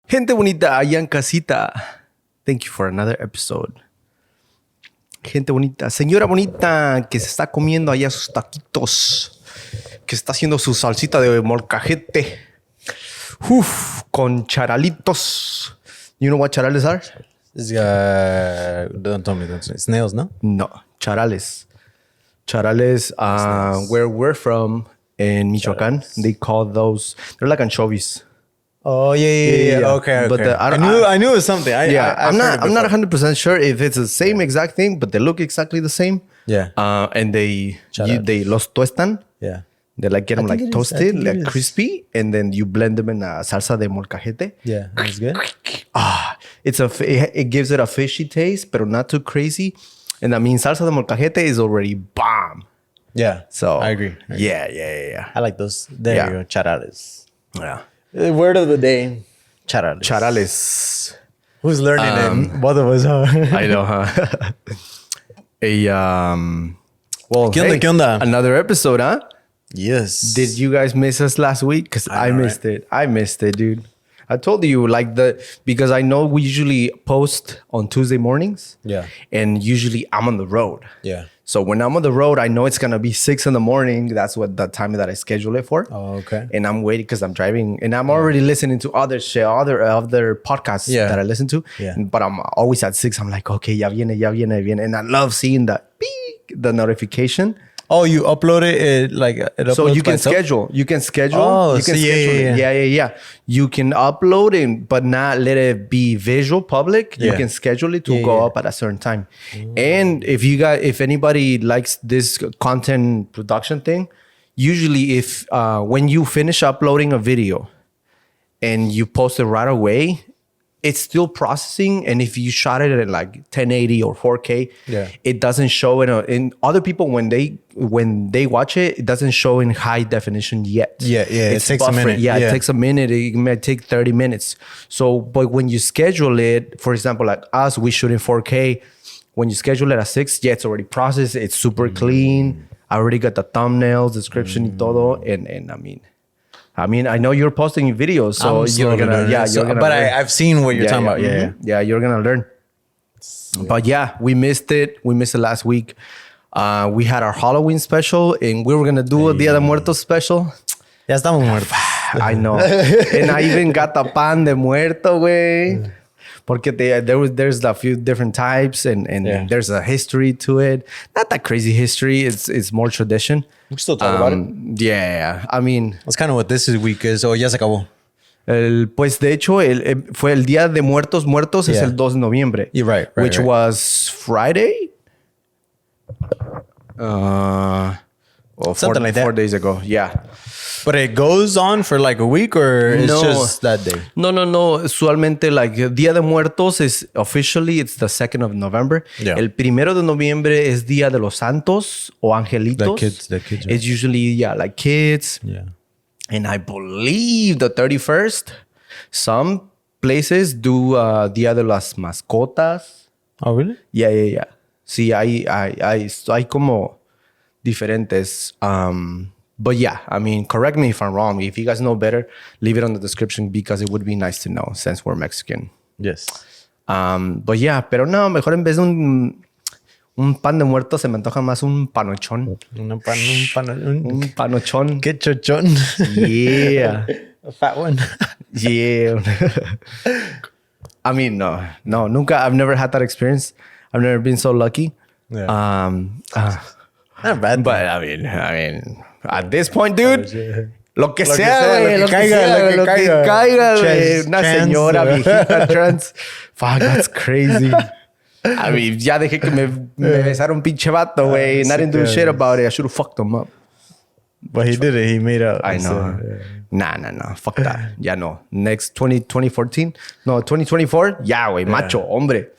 Gente bonita allá en casita. Thank you for another episode. Gente bonita, señora bonita que se está comiendo allá sus taquitos, que está haciendo su salsita de molcajete. Uf, con charalitos. You know what charales are? Don't tell me. Snails, no? No, charales. Charales, where we're from in Michoacán, they call those, they're like anchovies. Oh yeah. Okay. But I knew it was something. I'm not 100% sure if it's the same exact thing, but they look exactly the same. Yeah. And they los tuestan. Yeah. They like get them like toasted, like crispy, and then you blend them in a salsa de molcajete. Yeah, that's good. It gives it a fishy taste, but not too crazy. And I mean, salsa de molcajete is already bomb. Yeah. So I agree. Yeah. I like those. There you go. Charales. Yeah. The word of the day. Charales. Charales. Who's learning it? Both of us, huh? I know, huh? Well, ¿Qué onda? Another episode, huh? Yes. Did you guys miss us last week? Because I missed it. I missed it, dude. I told you, because I know we usually post on Tuesday mornings. Yeah. And usually I'm on the road. Yeah. So when I'm on the road, I know it's going to be 6 a.m. That's what the time that I schedule it for. Oh, okay. And I'm waiting because I'm driving. And I'm already listening to other podcasts that I listen to. Yeah. But I'm always at 6. I'm like, okay, ya viene. And I love seeing the notification. Oh, you upload it So you can schedule. You can schedule. Oh, you can schedule it. Yeah. You can upload it, but not let it be visual public. You can schedule it to go up at a certain time. And if anybody likes this content production thing, usually when you finish uploading a video and you post it right away, it's still processing, and if you shot it at like 1080 or 4K, it doesn't show in other people when they watch it. It doesn't show in high definition yet. Yeah. It takes a minute. Yeah, it takes a minute. It might take 30 minutes. So, but when you schedule it, for example, like us, we shoot in 4K. When you schedule it at 6, it's already processed. It's super clean. I already got the thumbnails, description, y todo, and I mean, I know you're posting videos, so you're gonna. But I've seen what you're talking about. Yeah. You're gonna learn. But yeah, we missed it. We missed it last week. We had our Halloween special, and we were gonna do a Dia de Muertos special. Ya estamos muertos. I know, and I even got the pan de muerto, güey. Porque there's a few different types, and there's a history to it. Not that crazy history. It's more tradition. We can still talk about it. Yeah. I mean, that's kind of what this week is. Oh, ya se acabó. Pues de hecho, fue el Día de Muertos es el 2 de noviembre. You're right. Which was Friday? Something like that. 4 days ago. Yeah. But it goes on for like a week, or it's just that day? No. Usualmente, like, Día de Muertos is officially, it's the 2nd of November. Yeah. El 1 de noviembre es Día de los Santos o Angelitos. The kids. Right? It's usually, like kids. Yeah. And I believe the 31st, some places do Día de las Mascotas. Oh, really? Yeah. Sí, hay como diferentes. But yeah, I mean, correct me if I'm wrong. If you guys know better, leave it on the description because it would be nice to know since we're Mexican. Yes. But yeah, pero no, mejor en vez de un pan de muerto se me antoja más un panochón. Un panochón. Qué chochón. Yeah. A fat one. Yeah. I mean, no, nunca. I've never had that experience. I've never been so lucky. Yeah. Not bad. But I mean, at this point, dude, lo que sea, güey. Lo que caiga, güey. Una señora viejita trans. Fuck, that's crazy. I mean, ya dejé que me besara un pinche vato, güey. And I didn't do shit about it. I should have fucked him up. But he did it. He made out. I know. Nah. Fuck that. Ya no. Next 2014? No, 2024? Ya, güey. Macho, hombre.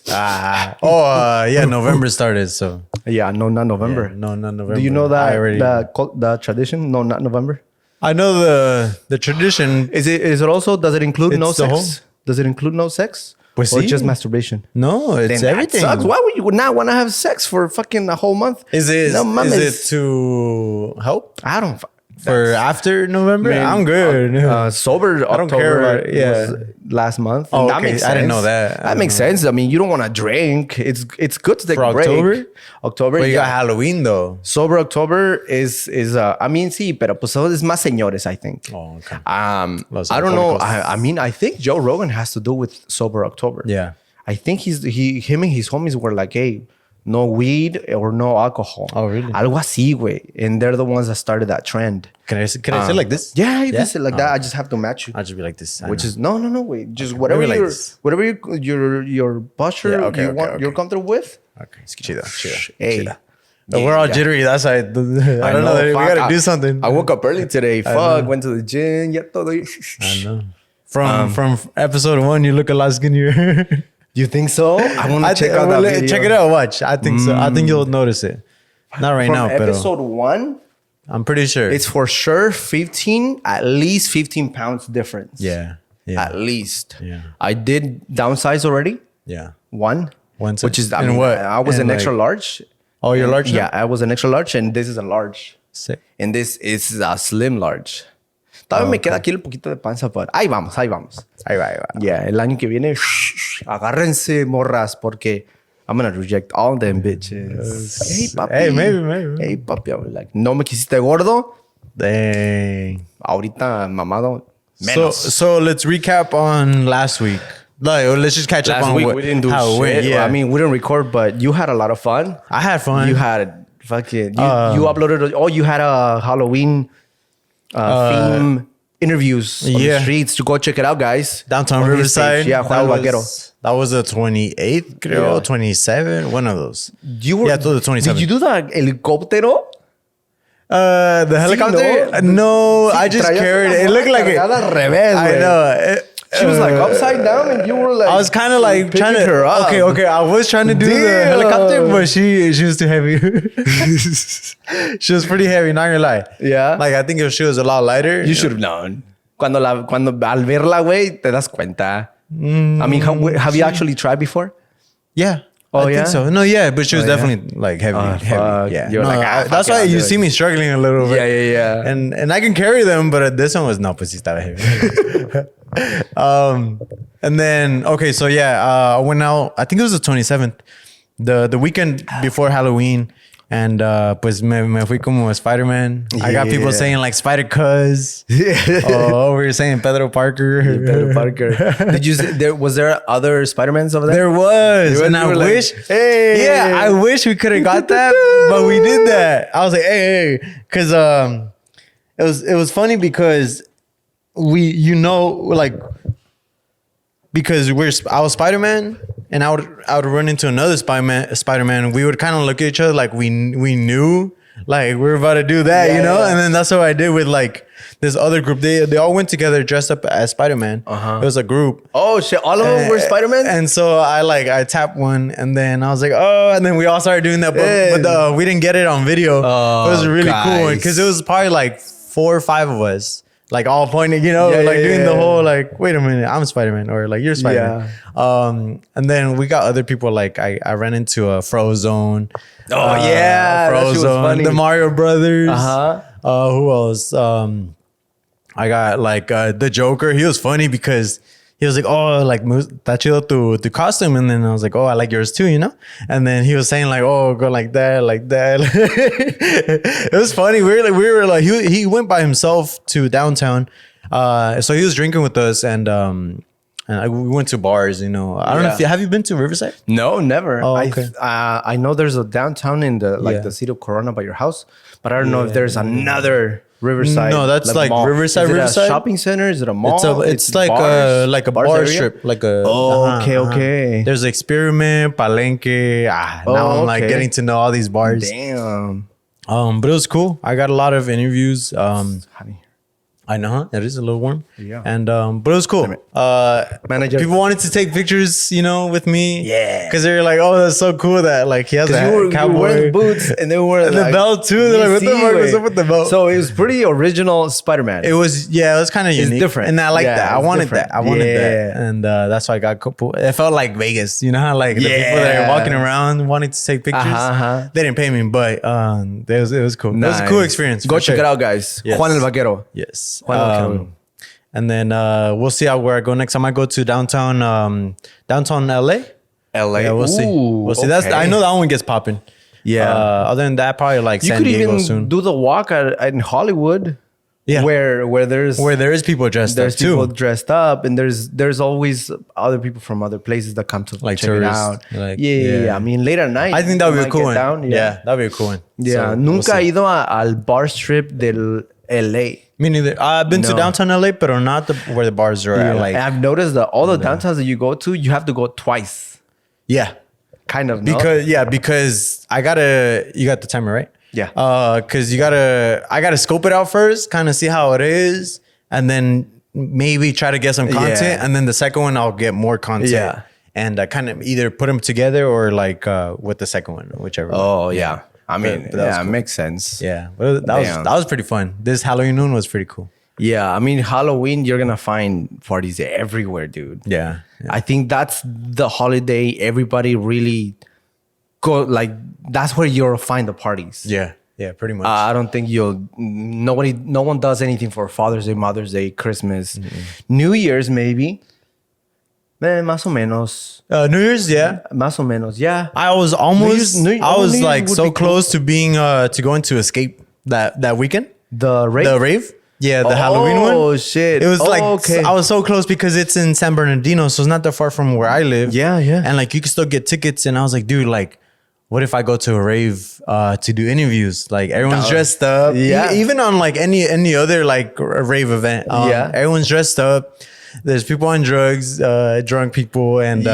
November started, so. Yeah, no, not November. Yeah, no, not November. Do you know the tradition? No, not November. I know the tradition. Is it also, does it include no sex? whole... Does it include no sex? Pues or sí. just masturbation? No, it's then everything. That sucks. Why would you not want to have sex for fucking a whole month? Is it to help? I don't. for after November? Man, I'm good. Sober I don't care October about- yeah. was last month. Oh, That okay. makes sense. I didn't know that. That makes sense. I mean, you don't want to drink. It's good to take For a break. October? October, But you yeah. got Halloween though. Sober October is I mean, sí, pero pues es más señores, I think. Oh, okay. I don't know. I mean, I think Joe Rogan has to do with Sober October. Yeah. I think him and his homies were like, hey, no weed or no alcohol. Oh, really? Algo así, güey. And they're the ones that started that trend. Can I sit like this? Yeah, you can sit like that. I just have to match you. I'll just be like this. Which is no, wait. Just whatever Maybe like your this. whatever your posture Yeah, okay, you okay, want, okay. you're comfortable with. Okay. Chida. Hey. Chida. We're all jittery. That's why I don't know. We gotta do something. I woke up early today. Fuck, went to the gym. Ya todo. I know. From episode 1, you look a lot skinnier. You think so? I want to check out that video. Check it out. Watch. I think so. I think you'll notice it. Not right From now, but episode 1, I'm pretty sure. it's for sure at least 15 pounds difference. Yeah. At least. Yeah. I did downsize already. Yeah. One. Once. Which is, I and mean, what? I was And an like- extra large. Oh, you're large now? Yeah, I was an extra large and this is a large. Sick. And this is a slim large. Todavía me queda aquí el poquito de panza, pero ahí vamos. Ahí va. Yeah, el año que viene, agárrense morras porque I'm gonna reject all them bitches. Hey, papi. Hey, maybe. Hey, papi. I'm like, no me quisiste gordo. Dang. Ahorita mamado. Menos. So let's recap on last week. Like, let's just catch up Last on week what, we didn't do how it shit. went. Yeah. I mean, we didn't record, but you had a lot of fun. I had fun. You had fucking you uploaded. Oh, you had a Halloween theme interviews on the streets. To go check it out, guys. Downtown On his Riverside. page. Yeah, Juan el Vaquero. That was the 28th, creo, Yeah. 27, one of those. You were, Yeah, to the 27th. Did you do the helicóptero? The helicopter? No, I just carried it. It looked like it. Al revés, I güey. know. She was like upside down, and you were like. I was kind of like picking trying to. her up. Okay. I was trying to do the Damn. helicopter, but she was too heavy. She was pretty heavy. Not gonna lie. Yeah. Like I think if she was a lot lighter, You should have known. Cuando al verla, güey, te das cuenta. I mean, have you actually tried before? Yeah. Oh, I yeah? think so. No, yeah, but she was Oh, yeah? definitely like heavy. Oh, heavy. fuck. Yeah. You're No, like, that's fuck it, why I'll you do see it. me struggling a little bit. Yeah. And I can carry them, but this one was no, pues sí estaba heavy. And then okay, so yeah, I went out. I think it was the 27th, the weekend before Halloween, and pues me fui como Spider-Man. I got people Yeah. saying like Spider Cuz. Oh, we were saying Pedro Parker. Pedro Parker. Was there other Spider-Mans over there? There was, and I You were like, wish. hey. Yeah, I wish we could have got that, but we did that. I was like, hey, because it was funny because because I was Spider-Man and I would run into another Spider-Man and we would kind of look at each other like we knew like we were about to do that, you know? Yeah. And then that's what I did with like this other group. They all went together dressed up as Spider-Man. It was a group. Oh shit! All of them were Spider-Man. And so I tapped one and then I was like, oh, and then we all started doing that, but we didn't get it on video. Oh, it was really cool guys. because it was probably like 4 or 5 of us. Like all pointing, you know, doing the whole like, wait a minute, I'm Spider-Man, or like you're Spider-Man. And then we got other people. Like I ran into a Frozone. Oh yeah, that shit was funny. The Mario Brothers. Uh-huh. Who else? I got like the Joker. He was funny because he was like, oh, like está chido tu costume, and then I was like, oh, I like yours too, you know. And then he was saying like, oh, go like that. It was funny. We were like he went by himself to downtown, so he was drinking with us, and we went to bars. You know, I don't know if have you been to Riverside? No, never. Oh, okay. I know there's a downtown in the the city of Corona by your house, but I don't know if there's another Riverside. No, that's like mall. Riverside. Is it Riverside? a shopping center? Is it a mall? It's like bars? a Bars bar area? strip, like a. Oh, okay. There's Experiment, Palenque. Now I'm like okay. getting to know all these bars. Damn. But it was cool. I got a lot of interviews. Honey. I know it is a little warm. Yeah. And but it was cool. Manager. People wanted to take pictures, with me. Yeah. Because they were like, "Oh, that's so cool that like he has a You were cowboy wearing boots and they were and the belt too." They're like, "What the fuck was up with the belt?" So it was pretty original Spider-Man. It was kind of unique. different. And I like Yeah, that. I it's wanted different. that. I wanted Yeah. that. And that's why I got couple. It felt like Vegas. You know how like the people that are walking around wanting to take pictures. They didn't pay me, but it was cool. It was a cool experience. Go for check sure. it out, guys. Yes. Juan el Vaquero. Yes. Juan el Vaquero. And then we'll see where I go next. I might go to downtown LA. LA. Yeah, we'll see. We'll see. Okay. I know that one gets popping. Yeah. Other than that, probably like You San could Diego even soon. do the walk in Hollywood. Yeah. Where there is people dressed there's up too. people dressed up, and there's always other people from other places that come to Like check it tourists, out. like, yeah. I mean, late at night. I think that would be a might cool get one. down, Yeah, that'd be a cool one. Yeah, So, we'll nunca see. he ido al bar strip del LA. Me neither. I've been to No. downtown LA, but not where the bars are at. Like, and I've noticed that all the downtowns that you go to, you have to go twice. yeah, Kind of, no? because you got the timer right. Yeah. Because I gotta scope it out first, kind of see how it is, and then maybe try to get some content, Yeah. and then the second one I'll get more content. Yeah. And kind of either put them together or like with the second one, whichever. Oh, one. yeah. I mean, But that was yeah, it cool. makes sense. Yeah, but that was pretty fun. This Halloween noon was pretty cool. Yeah, I mean, Halloween, you're going to find parties everywhere, dude. Yeah. I think that's the holiday everybody really that's where you'll find the parties. Yeah. Yeah, pretty much. I don't think no one does anything for Father's Day, Mother's Day, Christmas, New Year's maybe. Más o menos. New Year's, yeah. Más o menos, yeah. I was almost, New Year's I was would like be so cool. close to being, to going to Escape that weekend. The rave? The rave? Yeah, the Halloween one. Oh, shit. It was like, okay. I was so close because it's in San Bernardino, so it's not that far from where I live. Yeah. And like, you can still get tickets. And I was like, dude, like, what if I go to a rave to do interviews? Like, everyone's dressed up. Yeah. Even on like any other like rave event. Everyone's dressed up. There's people on drugs, drunk people, and you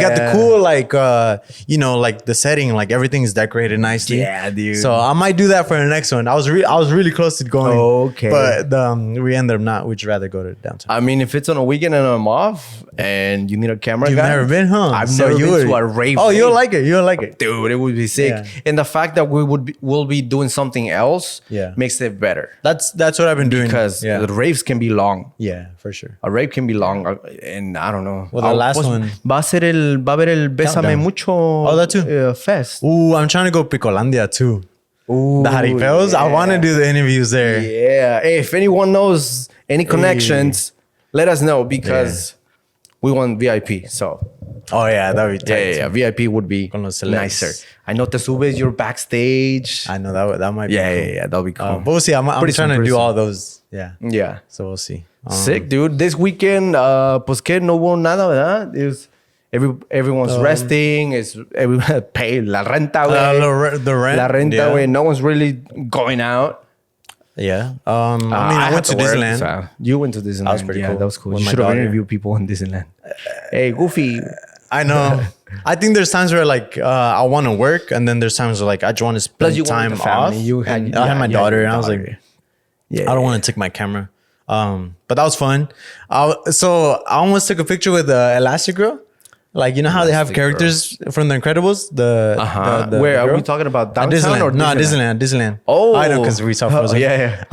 got the cool like like the setting, like everything's decorated nicely. Yeah, dude. So I might do that for the next one. I was really close to going. Okay. But we ended up not. We'd rather go to downtown. I mean, if it's on a weekend and I'm off and you need a camera You've guy. never been, huh? I've So never you been would- to a rave. Oh, you'll like it. You'll like it. Dude, it would be sick. Yeah. And the fact that we'll be doing something else makes it better. That's what I've been doing. Because the raves can be long. yeah, for sure. A rave can be long. And I don't know. Well, the last one- Va a haber el Bésame Countdown. Mucho that too. fest. Ooh, I'm trying to go Picolandia too. Ooh, The Jaripeos. I yeah. want to do the interviews there. Yeah. Hey, if anyone knows any connections, let us know because we want VIP. So Oh yeah, that'd be tight. yeah, VIP would be Con los celebs. nicer. I know Te Subes, you're backstage. I know that might be. Yeah, cool. that'll be cool. But we'll see. I'm Pretty trying soon, to pretty do soon. all those. Yeah. Yeah. So we'll see. Sick, dude. This weekend, pues que no hubo nada, ¿verdad? Everyone's resting. Everyone pay la renta, güey. The rent. La renta, güey. No one's really going out. Yeah. I mean, I had went to work, Disneyland. so you went to Disneyland. That was pretty cool. That was cool. With You my should have daughter. interviewed people in Disneyland. Hey, Goofy. I know. I think there's times where like I want to work, and then there's times where like I just want to spend you wanted time the family. off. I had Yeah, my you had daughter, your and I was daughter. like, Yeah, I don't want to take my camera. But that was fun. So I almost took a picture with Elastigirl. Like, you know how they have Elastigirl. characters from The Incredibles? The Where are girl? we talking about? At Downtown Disneyland. or No, Disneyland? Disneyland. Oh, I know because we saw Frozen. yeah.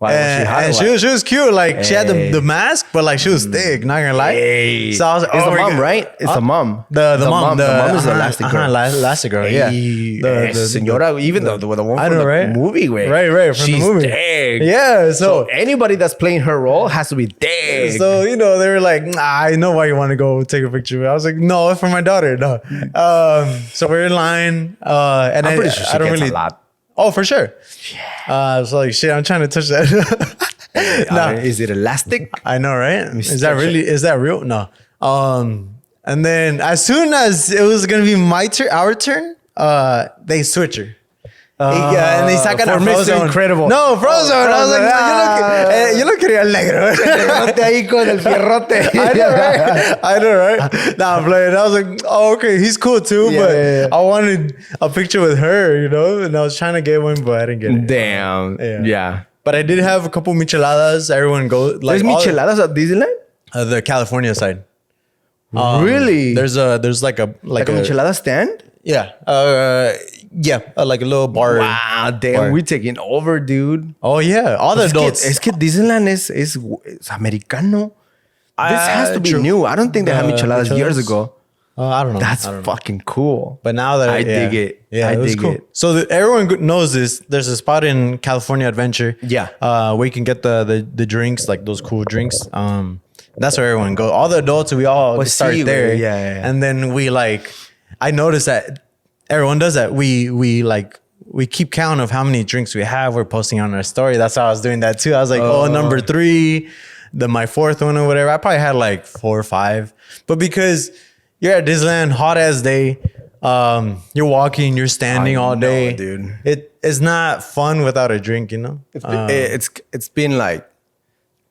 Why was she hot or and what? she was cute. Like she had Hey. the mask, but like she was thick. Not gonna lie. Hey. So I was like, It's the we're mom, good. right? It's the mom. The mom. The mom is the Elastigirl. Elastigirl. Yeah. Señora, even the one I from know, the right? movie, güey. Right, from the She's movie. Dead. Yeah. So So anybody that's playing her role has to be dead. So, they were like, nah, I know why you want to go take a picture. I was like, no, for my daughter, no. So we're in line. And I'm pretty sure she I don't gets really. a lot. Oh, for sure. So like, shit, I'm trying to touch that. No, Is it elastic? I know, right? Is that touch really? Is that real? No. And then as soon as it was gonna be our turn, they switch her. And they sacan for a Mr. Frozen. Incredible. No, Frozen. I was like, Frozen. you look alegre. Fierrote ahí con el fierrote. I know, right? Nah, I'm playing. I was like, oh, okay, he's cool too, Yeah, but yeah. I wanted a picture with her, and I was trying to get one, but I didn't get it. Damn. Yeah. Yeah. But I did have a couple micheladas. Everyone goes like There's micheladas at Disneyland? The California side. Really? There's like a michelada stand? yeah like a little bar. Wow, damn, bar. we're taking over, dude. Oh yeah, all the adults. Es que Disneyland is americano. This has to be True. new. I don't think they had micheladas years micheladas? ago. I don't know. That's I don't know. fucking cool. But now that I dig it. Yeah, I it was dig cool. it. So everyone knows this. There's a spot in California Adventure. Yeah. Where you can get the drinks, like those cool drinks. That's where everyone goes. All the adults, we all Pues start sí, there. güey. Yeah. And then I noticed that everyone does that. We keep count of how many drinks we have. We're posting on our story. That's how I was doing that too. I was like, number 3, my 4th one or whatever. I probably had like 4 or 5. But because you're at Disneyland, hot as day, you're walking, you're standing all day, dude. It's not fun without a drink, you know. It's been like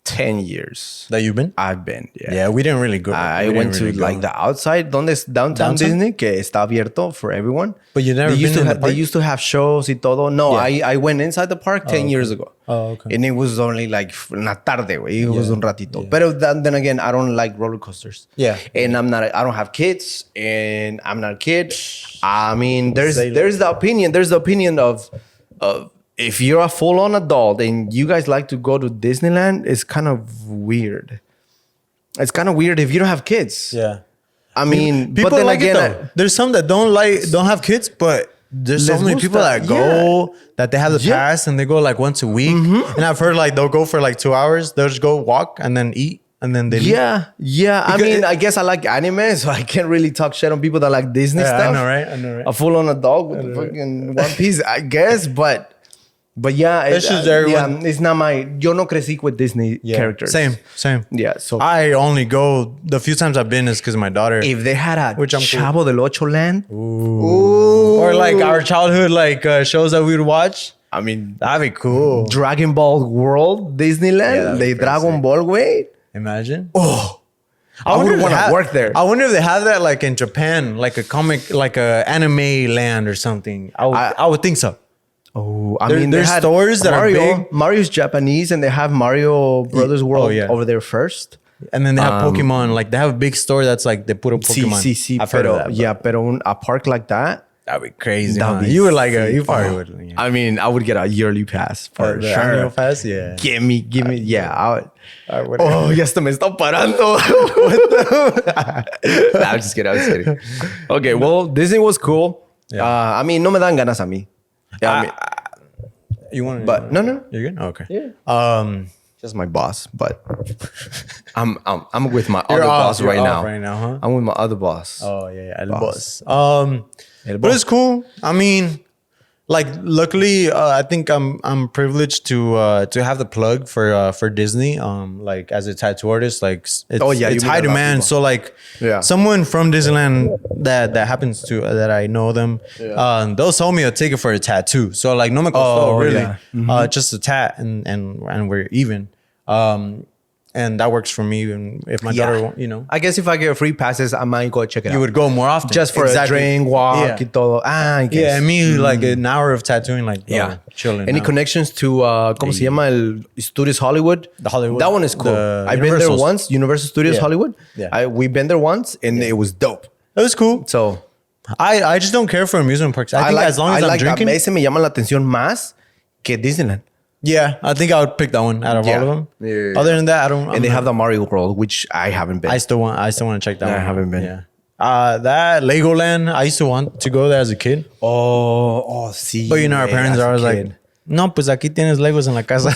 10 years That you've been? I've been. Yeah, we didn't really go. I We didn't went to really go. like the outside, donde es downtown Downtown? Disney, que está abierto for everyone. But you never They used been to in the They park? used to have shows y todo. No, Yeah. I went inside the park 10 years ago. Oh, okay. And it was only like en la tarde, güey. It was un ratito. But then again, I don't like roller coasters. Yeah. And I don't have kids, and I'm not a kid. I mean, there's Say the opinion. There's the opinion of if you're a full-on adult and you guys like to go to Disneyland, it's kind of weird. It's kind of weird if you don't have kids. Yeah. I mean, People but then like again, it though. There's some that don't have kids, but there's so Les many gusta, people that go that they have the Yeah. pass and they go like once a week. And I've heard like they'll go for like 2 hours. They'll just go walk and then eat and then they leave. yeah. I Because mean, I guess I like anime, so I can't really talk shit on people that like Disney Yeah, stuff. I know, right? A full-on adult with the fucking One Piece, I guess, but yeah, It's just everyone- it's not my. Yo no crecí with Disney characters. Same. Yeah, so I only go the few times I've been is because of my daughter. if they had a Which I'm cool. Chavo del Ocho land, Or like our childhood like shows that we would watch. I mean, That'd be cool. Dragon Ball World, Disneyland, Yeah, that'd be the pretty Dragon sick. Ball way. Imagine. I wonder would if want they to have- work there. I wonder if they have that like in Japan, like a comic, like a anime land or something. I would think so. Oh, I There- mean, they there's had stores that are Mario. big. Mario's Japanese, and they have Mario Brothers World yeah. over there first. And then they have Pokemon. Like they have a big store that's like they put a Pokemon. Sí, I've heard pero, of that. yeah, pero a park like that. That'd be crazy. That'd Huh? be You would like sick. you probably Oh, would. Yeah. I mean, I would get a yearly pass for The sure. annual pass, yeah. Give me, yeah. I would. Whatever. Oh, ya hasta me está parando. Nah, I'm just kidding. Okay, well, Disney was cool. Yeah. I mean, no me dan ganas a mí. Yeah, I mean, You want? but no. You're good. Okay. Yeah. Just my boss, but I'm with my other You're boss off right now. right now, huh? I'm with my other boss. Oh yeah, El Boss. boss. El But boss. it's cool. I mean, like luckily, I think I'm privileged to have the plug for Disney. Like as a tattoo artist, like it's, Oh, yeah, you it's meet high a lot of demand. people. So like, Yeah. someone from Disneyland that happens to that I know them, they'll sell me a ticket for a tattoo. So like, no me costó, Oh, really, yeah. just a tat, and we're even. And that works for me. And if my daughter, won't, I guess if I get free passes, I might go check it out. you would go more often just for Exactly. a drink, walk, Yeah. y todo. I guess. Yeah, me like an hour of tattooing, like chilling. Any now. connections to ¿cómo se llama el Studios Hollywood? The Hollywood. That one is cool. The I've been there Universals. once. Universal Studios Yeah. Hollywood. Yeah. We've been there once, and it was dope. It was cool. So I just don't care for amusement parks. I think like, as long as I I'm like drinking, ese me llama la atención más que Disneyland. yeah, I think I would pick that one out of all of them. Yeah. Other than that, I don't. And they have the Mario World, which I haven't been. I still want to check that I one. haven't been. Yeah. That Legoland, I used to want to go there as a kid, sí. but you know our parents are always like, "No, pues aquí tienes Legos en la casa."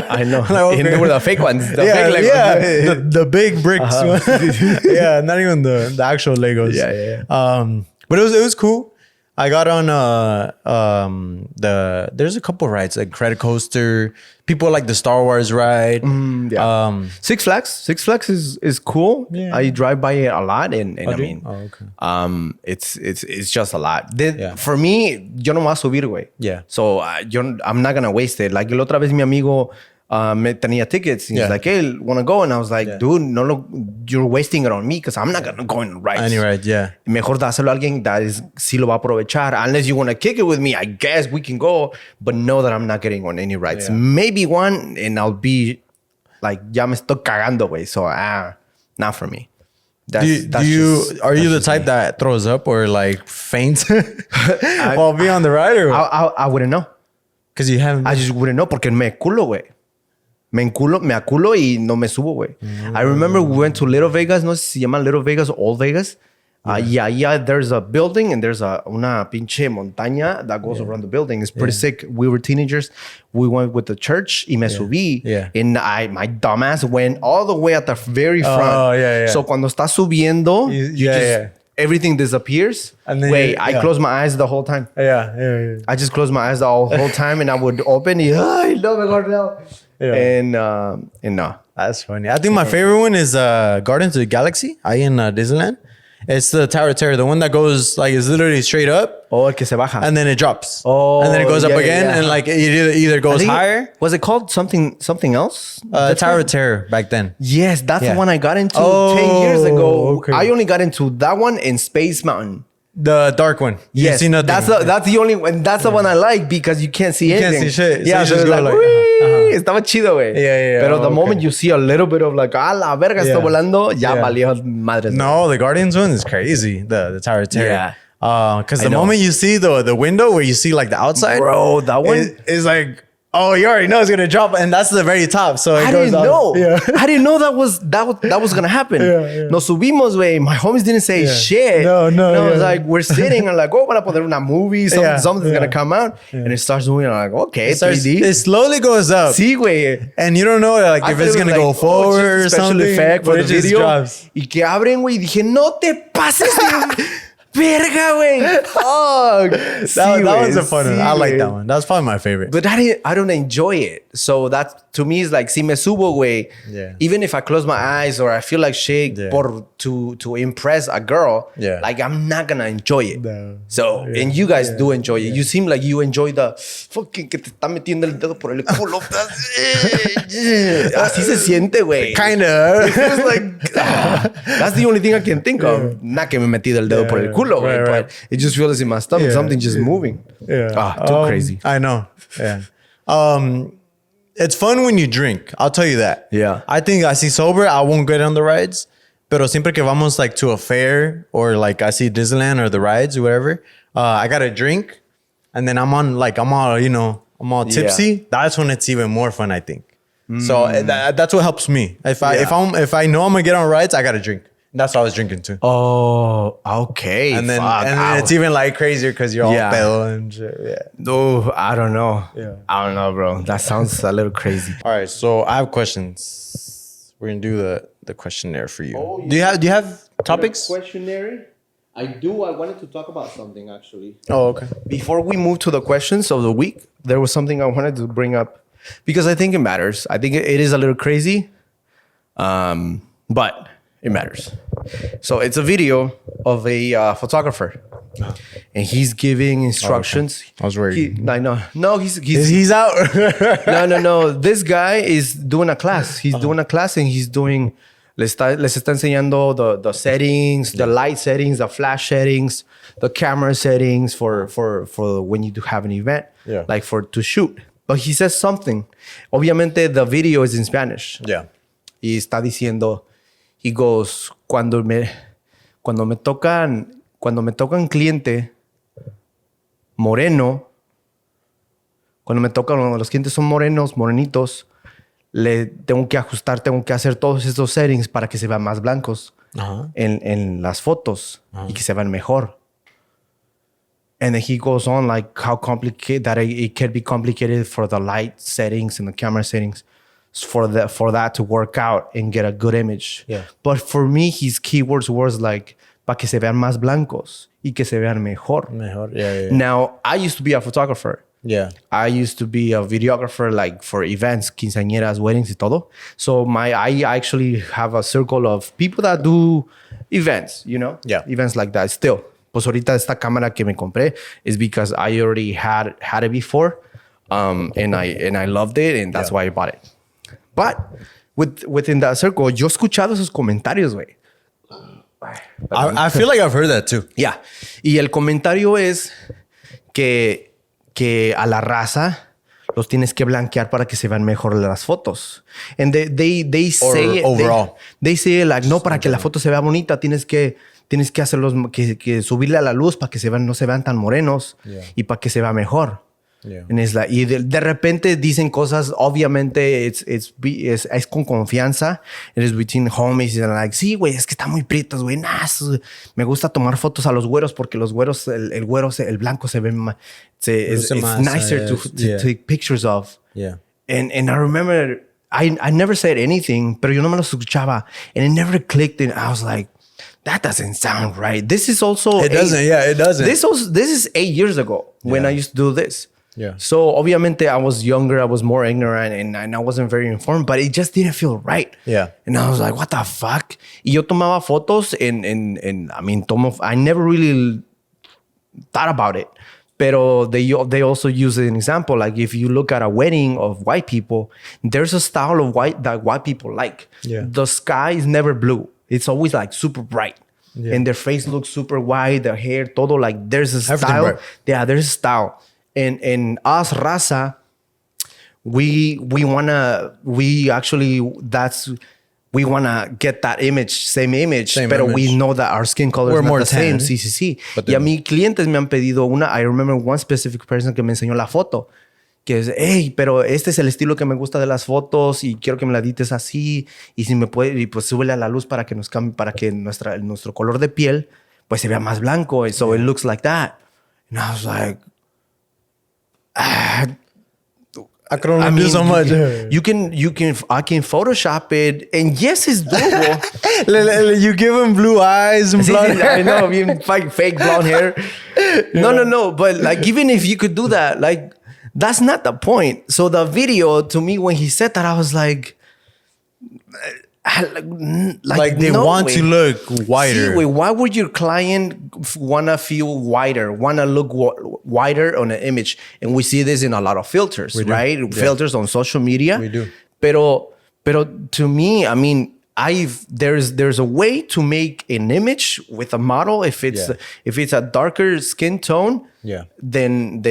I know. Like, okay. And they were the fake ones. The yeah, fake Legos. yeah, the big bricks. Yeah, not even the actual Legos. Yeah. But it was cool. I got on there's a couple rides like Credit Coaster. People like the Star Wars ride. Yeah. Six Flags is cool. Yeah. I drive by it a lot, and I do you? mean, okay. it's just a lot. Yeah. For me, yo no me voy a subir, güey. Yeah. So I'm not gonna waste it. Like el otra vez mi amigo tenía tickets. And he's like, hey, want to go? And I was like, dude, no, look, you're wasting it on me because I'm not going to go in rides. Any ride, yeah. Mejor dáselo a alguien that is, sí lo va a aprovechar. Unless you want to kick it with me, I guess we can go. But know that I'm not getting on any rides. Yeah. Maybe one, and I'll be like, ya me estoy cagando, güey. So, not for me. Are you the type that throws up or like faints while being on the ride? Or I wouldn't know. Because you haven't. I just wouldn't know porque me culo, güey. Me aculo y no me subo, güey. I remember we went to Little Vegas. No sé si se llama Little Vegas or Old Vegas. Yeah, there's a building and there's una pinche montaña that goes around the building. It's pretty sick. We were teenagers. We went with the church y me subí. Yeah. And my dumbass went all the way at the very front. Oh, yeah. So cuando estás subiendo, everything disappears. And then I closed my eyes the whole time. Yeah. I just closed my eyes the whole time and I would open y, ay, no, mejor no. Yeah. And no. That's funny. I think my favorite one is Guardians of the Galaxy. I in Disneyland. It's the Tower of Terror, the one that goes like it's literally straight up. Oh, el que se baja. And then it drops. Oh, and then it goes up again, and like it either goes higher. Was it called something else? The Tower of Terror back then. Yes, that's the one I got into 10 years ago. Okay. I only got into that one in Space Mountain. The dark one. Yes, you see nothing. That's the only one. That's the one I like because you can't see anything. You can't see shit. Yeah, so it's like, estaba chido, güey. Yeah. Pero the moment you see a little bit of like, la verga, está volando, ya valió madres. No, the Guardians one is crazy. The Tower of Terror. Yeah. Because the moment you see the window where you see like the outside. Bro, that one is like, oh, you already know it's gonna drop, and that's the very top. So it goes know. Yeah. I didn't know that was gonna happen. Nos subimos, güey. My homies didn't say shit. No. It was like we're sitting and like, oh, van a poner una movie. Something's gonna come out, and it starts moving. I'm like, okay, 3D. It slowly goes up. Sí, güey. And you don't know like if it's gonna go forward or something. Effect for the video. Drops. Y que abren, güey. Dije, no te pases. Verga, güey. Fuck. That one's a fun one. I like that one. That's probably my favorite. But I don't enjoy it. So that to me is like, si me subo, güey. Yeah. Even if I close my eyes or I feel like shit to impress a girl, like I'm not gonna enjoy it. No. So, and you guys do enjoy it. You seem like you enjoy the fucking que te está metiendo el dedo por el culo. Así se siente, güey. Kinda. It feels like, that's the only thing I can think of. Not que me metí el dedo por el culo. Right. But it just feels in my stomach. Something just moving. Too crazy. I know. Yeah. It's fun when you drink. I'll tell you that. Yeah. I think I see sober, I won't get on the rides. Pero siempre que vamos like to a fair or like I see Disneyland or the rides or whatever, I got a drink and then I'm all tipsy. That's when it's even more fun, I think. So that's what helps me. If I know I'm gonna get on rides, I got a drink. That's what I was drinking too. Oh, okay. And then it's even like crazier because you're all pale and shit. Yeah. Oh, I don't know. Yeah. I don't know, bro. That sounds a little crazy. All right, so I have questions. We're gonna do the questionnaire for you. Oh, do you have topics? Questionnaire? I do. I wanted to talk about something actually. Oh, okay. Before we move to the questions of the week, there was something I wanted to bring up because I think it matters. I think it is a little crazy, but it matters. So it's a video of a photographer, and he's giving instructions. Oh, okay. I was worried. I know. No, he's out. No. This guy is doing a class. He's doing a class, and he's doing. Les está enseñando the settings, the light settings, the flash settings, the camera settings for when you do have an event, like to shoot. But he says something. Obviamente, the video is in Spanish. Yeah. Y está diciendo. He goes, cuando me tocan cliente moreno, cuando me tocan los clientes son morenitos, le tengo que ajustar, tengo que hacer todos estos settings para que se vean más blancos en las fotos y que se vean mejor. And then he goes on like how complicated that it can be complicated for the light settings and the camera settings. For that to work out and get a good image. Yeah. But for me, his keywords was like, para que se vean más blancos y que se vean mejor. Yeah. Now, I used to be a photographer. Yeah. I used to be a videographer like for events, quinceañeras, weddings y todo. So I actually have a circle of people that do events, Yeah. Events like that still. Pues ahorita esta cámara que me compré is because I already had it before. And I loved it and that's why I bought it. But within that circle, yo he escuchado esos comentarios, güey. I feel like I've heard that too. Yeah. Y el comentario es que a la raza los tienes que blanquear para que se vean mejor las fotos. And they say it, overall. They say it like, no, para que la foto se vea bonita, tienes que hacerlos, que subirle a la luz para que no se vean tan morenos y para que se vea mejor. Yeah. And it's like, y de repente dicen cosas, obviamente es con confianza. It is between homies. And like, sí, güey, es que están muy prietos, güey. Nah, me gusta tomar fotos a los güeros porque los güeros, el blanco se ve más. It's nicer to take pictures of. Yeah. And I remember, I never said anything, pero yo no me lo escuchaba. And it never clicked. And I was like, that doesn't sound right. This is also... It doesn't. This is 8 years ago when I used to do this. Yeah. So obviamente I was younger, I was more ignorant, and I wasn't very informed, but it just didn't feel right. Yeah. And I was like, what the fuck? Y yo tomaba fotos and I mean, I never really thought about it. Pero they also use an example. Like if you look at a wedding of white people, there's a style of white that white people like. Yeah. The sky is never blue. It's always like super bright. Yeah. And their face looks super white, their hair, todo like there's a style. Bright. Yeah, there's a style. And us raza, we wanna get that same image, pero we know that our skin color is not the same. Sí. Y a mis clientes me han pedido I remember one specific person que me enseñó la foto, que es, hey, pero este es el estilo que me gusta de las fotos y quiero que me la edites así y si me puede, y pues súbele a la luz para que nos cambie, para que nuestro color de piel pues se vea más blanco. So it looks like that. And I was like, I can only do so much. I can Photoshop it, and yes, it's doable. You give him blue eyes and blonde hair. I know, even fake blonde hair. No. But like, even if you could do that, like, that's not the point. So the video, to me, when he said that, I was like they want to look whiter. See, why would your client want to feel whiter, want to look whiter on an image? And we see this in a lot of filters, right? Yeah. Filters on social media. We do. Pero to me, I mean, there's a way to make an image with a model if it's a darker skin tone. Yeah. Then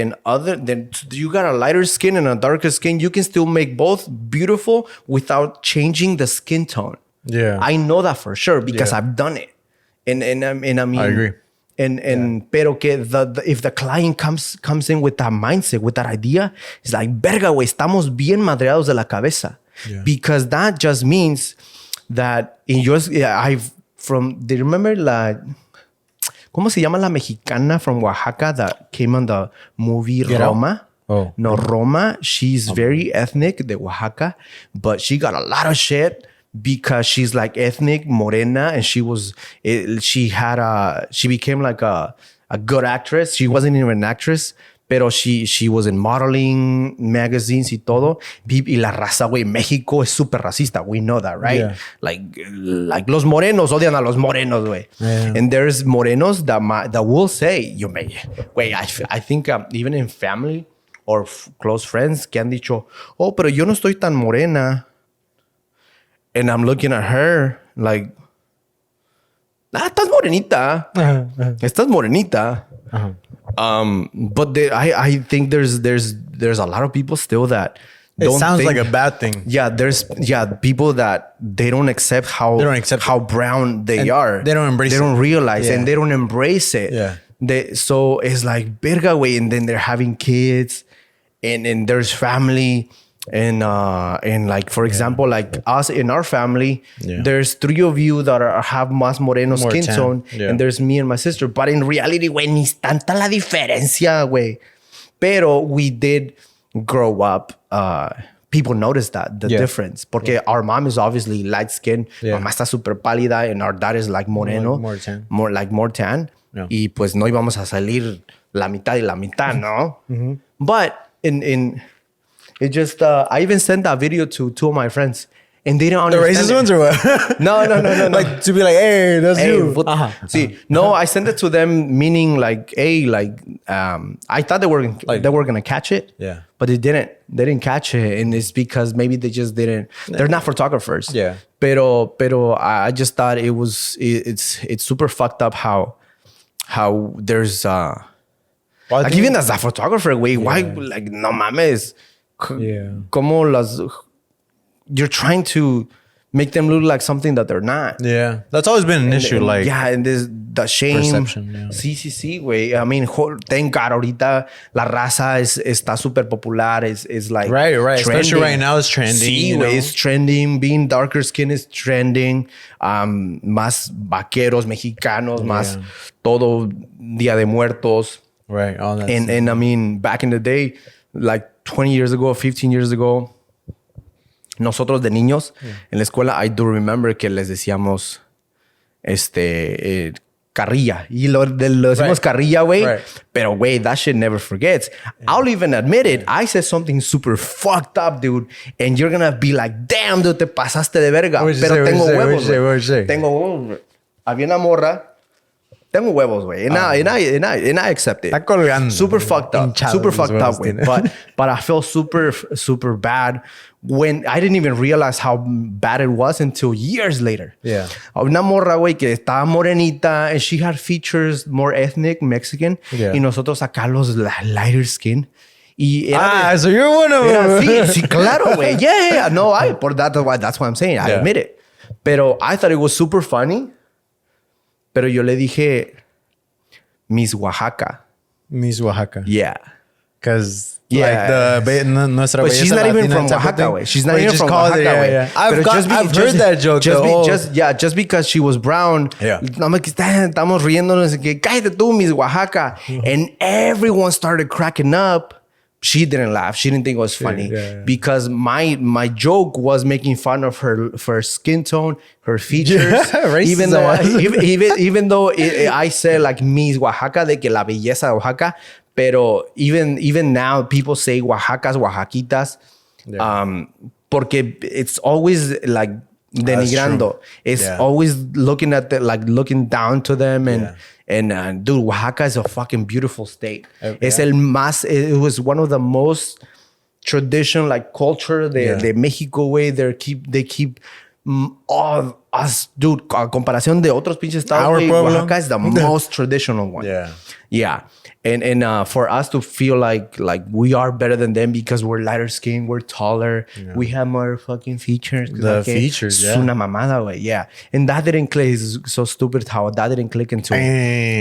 you got a lighter skin and a darker skin. You can still make both beautiful without changing the skin tone. Yeah. I know that for sure because I've done it. And I mean, I agree. Pero que if the client comes in with that mindset, with that idea, it's like, verga, güey, estamos bien madreados de la cabeza. Yeah. Because that just means that in yours, do you remember ¿cómo se llama la mexicana from Oaxaca that came on the movie Roma? Oh. No, Roma. She's very ethnic, de Oaxaca, but she got a lot of shit because she's like ethnic, morena, and she became like a good actress. She wasn't even an actress, pero she was in modeling magazines y todo. Y la raza, güey, México es súper racista. We know that, right? Yeah. Like los morenos odian a los morenos, güey. Yeah. And there's morenos that will say, wait, I think even in family or close friends que han dicho, oh, pero yo no estoy tan morena. And I'm looking at her like, estás morenita. Estás morenita. But I think there's a lot of people still that it sounds like a bad thing. Yeah, there's people that they don't accept how brown they are. They don't embrace it. They don't realize and they don't embrace it. Yeah. So it's like verga, güey, and then they're having kids and there's family. And like, for example, like us in our family, there's 3 of you that have más moreno skin tone, and there's me and my sister. But in reality, güey, ni tanta la diferencia, güey. Pero we did grow up. People noticed that, the difference. Porque our mom is obviously light skin. Mamá está super pálida, and our dad is like moreno. More tan. More tan. Yeah. Y pues no íbamos a salir la mitad y la mitad, ¿no? But in... It just, I even sent that video to 2 of my friends. And they don't The understand racist ones or what? No. Like to be like, hey, that's you. See, no, I sent it to them, meaning like, hey, like, I thought they were gonna catch it, Yeah. but they didn't. They didn't catch it, and it's because maybe they just didn't. They're not photographers. Yeah. Pero I just thought it's super fucked up how there's like even as a photographer, why like no mames, como las. You're trying to make them look like something that they're not. Yeah, that's always been an issue. Like, yeah, and this the shame. Perception, yeah. Sí, güey. I mean, thank God, ahorita la raza está súper popular. Is like right. trending. Especially right now, it's trending. Sí, güey, it's trending. Being darker skin is trending. Más vaqueros mexicanos, más todo Día de Muertos. Right, all that. And I mean, back in the day, like 20 years ago, 15 years ago. Nosotros de niños en la escuela, I do remember que les decíamos carrilla. Y lo decimos carrilla, güey. Right. Pero, güey, that shit never forgets. Yeah. I'll even admit it. I said something super fucked up, dude. And you're gonna be like, damn, dude, te pasaste de verga. Pero tengo huevos, güey. Tengo huevos. Había una morra. Tengo huevos, güey. And I accept it. Está colgando. Super fucked up. Super fucked up, güey. But I felt super, super bad when I didn't even realize how bad it was until years later. Yeah. Una morra, güey, que estaba morenita and she had features more ethnic, Mexican. Yeah. Y nosotros acá los lighter skin. Y so you're one of them. Sí, claro, güey. Yeah. No, that's what I'm saying. I admit it. Pero I thought it was super funny. Pero yo le dije, Miss Oaxaca. Miss Oaxaca. Yeah. Because nuestra but she's not even from Oaxaca, way. She's not even from Oaxaca, way. Yeah. I've heard that joke. Just because she was brown. Yeah. Estamos riéndonos que cállate tú, Miss Oaxaca. And everyone started cracking up. She didn't laugh. She didn't think it was funny because my joke was making fun of her skin tone, her features. even though I said like Miss Oaxaca, de que la belleza de Oaxaca, pero even now people say Oaxacas, Oaxaquitas, porque it's always like denigrando. It's always looking at looking down to them and dude, Oaxaca is a fucking beautiful state. It was one of the most traditional like culture de Mexico, way. They keep all us, dude, a comparación de otros pinches estados, Oaxaca is the most traditional one. Yeah. And for us to feel like we are better than them because we're lighter skin, we're taller, we have more fucking features. Features, es una mamada, güey. Yeah. And that didn't click. It's so stupid how that didn't click until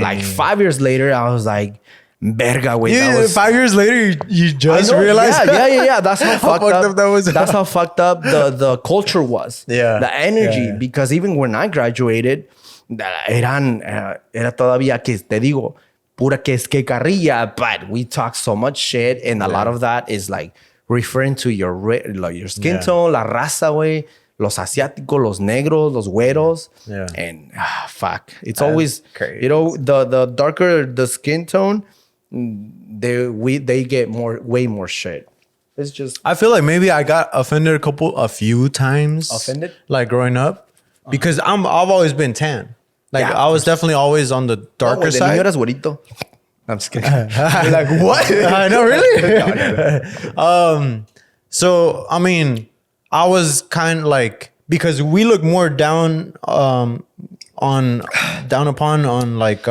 like 5 years later. I was like, verga, güey. Yeah, 5 years later, you just realized. Yeah. That's how fucked up that was. That's how fucked up the culture was. Yeah. The energy. Because even when I graduated, era todavía que te digo, pura que carrilla, but we talk so much shit, and a lot of that is like referring to your skin tone, la raza, güey, los asiáticos, los negros, los güeros, and fuck, it's always crazy. You know, the darker the skin tone, they get way more shit. It's just I feel like maybe I got offended a few times. Offended? Like growing up, because I've always been tan. Like I was definitely always on the darker side. De niño eras güerito. I'm just kidding. Like what? No, really? No. So I mean, I was kind of like, because we look more down upon like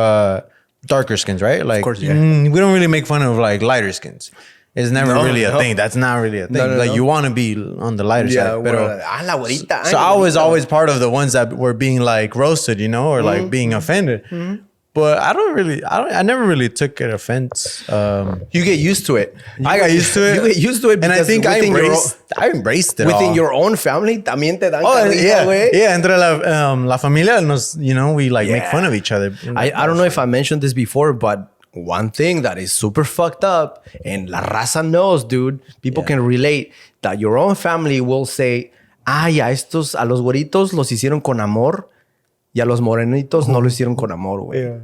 darker skins, right? Like, of course, we don't really make fun of like lighter skins. It's never really a thing. That's not really a thing. You want to be on the lighter side. So I was always part of the ones that were being like roasted, you know, or like being offended. But I never really took an offense. You get used to it. I got used to it. You get used to it. And I think I embraced it within all. your own family, también te dan carrilla, güey. Yeah, entre la familia, we like make fun of each other. I don't know if I mentioned this before, but one thing that is super fucked up, and la raza knows, dude, people can relate, that your own family will say, a los güeritos los hicieron con amor y a los morenitos no lo hicieron con amor, güey.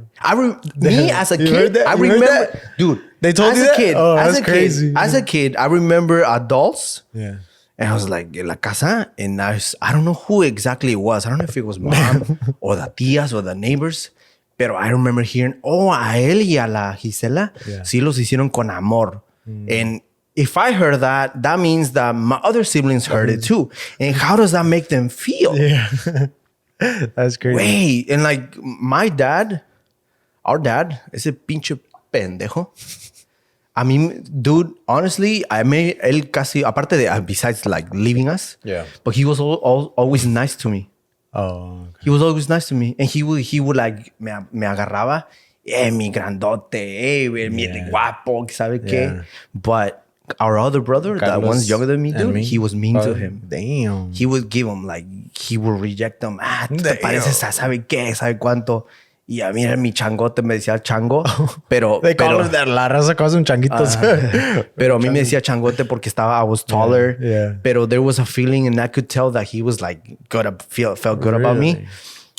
Me as a kid, I remember, dude, they told you that? That's crazy. As a kid, I remember adults And I was like, en la casa. And I don't know who exactly it was. I don't know if it was mom or the tías or the neighbors. Pero I remember hearing, a él y a la Gisela, sí los hicieron con amor. And if I heard that, that means that my other siblings heard it too. And how does that make them feel? Yeah. That's crazy. Wait, and like our dad, ese pinche pendejo. I mean, dude, honestly, él casi, aparte de, besides like leaving us, but he was always nice to me. Oh, okay. He was always nice to me. And he would like, me agarraba, mi grandote, mi guapo, ¿sabe qué? But our other brother, that one's younger than me, dude, he was mean to him. Damn. He would give him like, he would reject him. Tú te pareces a ¿sabe qué? ¿Sabe cuánto? Y a mí era mi changote, me decía chango. Pero... La raza calls him changuitos. Pero a mí me decía changote porque I was taller. Yeah. Pero there was a feeling and I could tell that he was like felt good about me.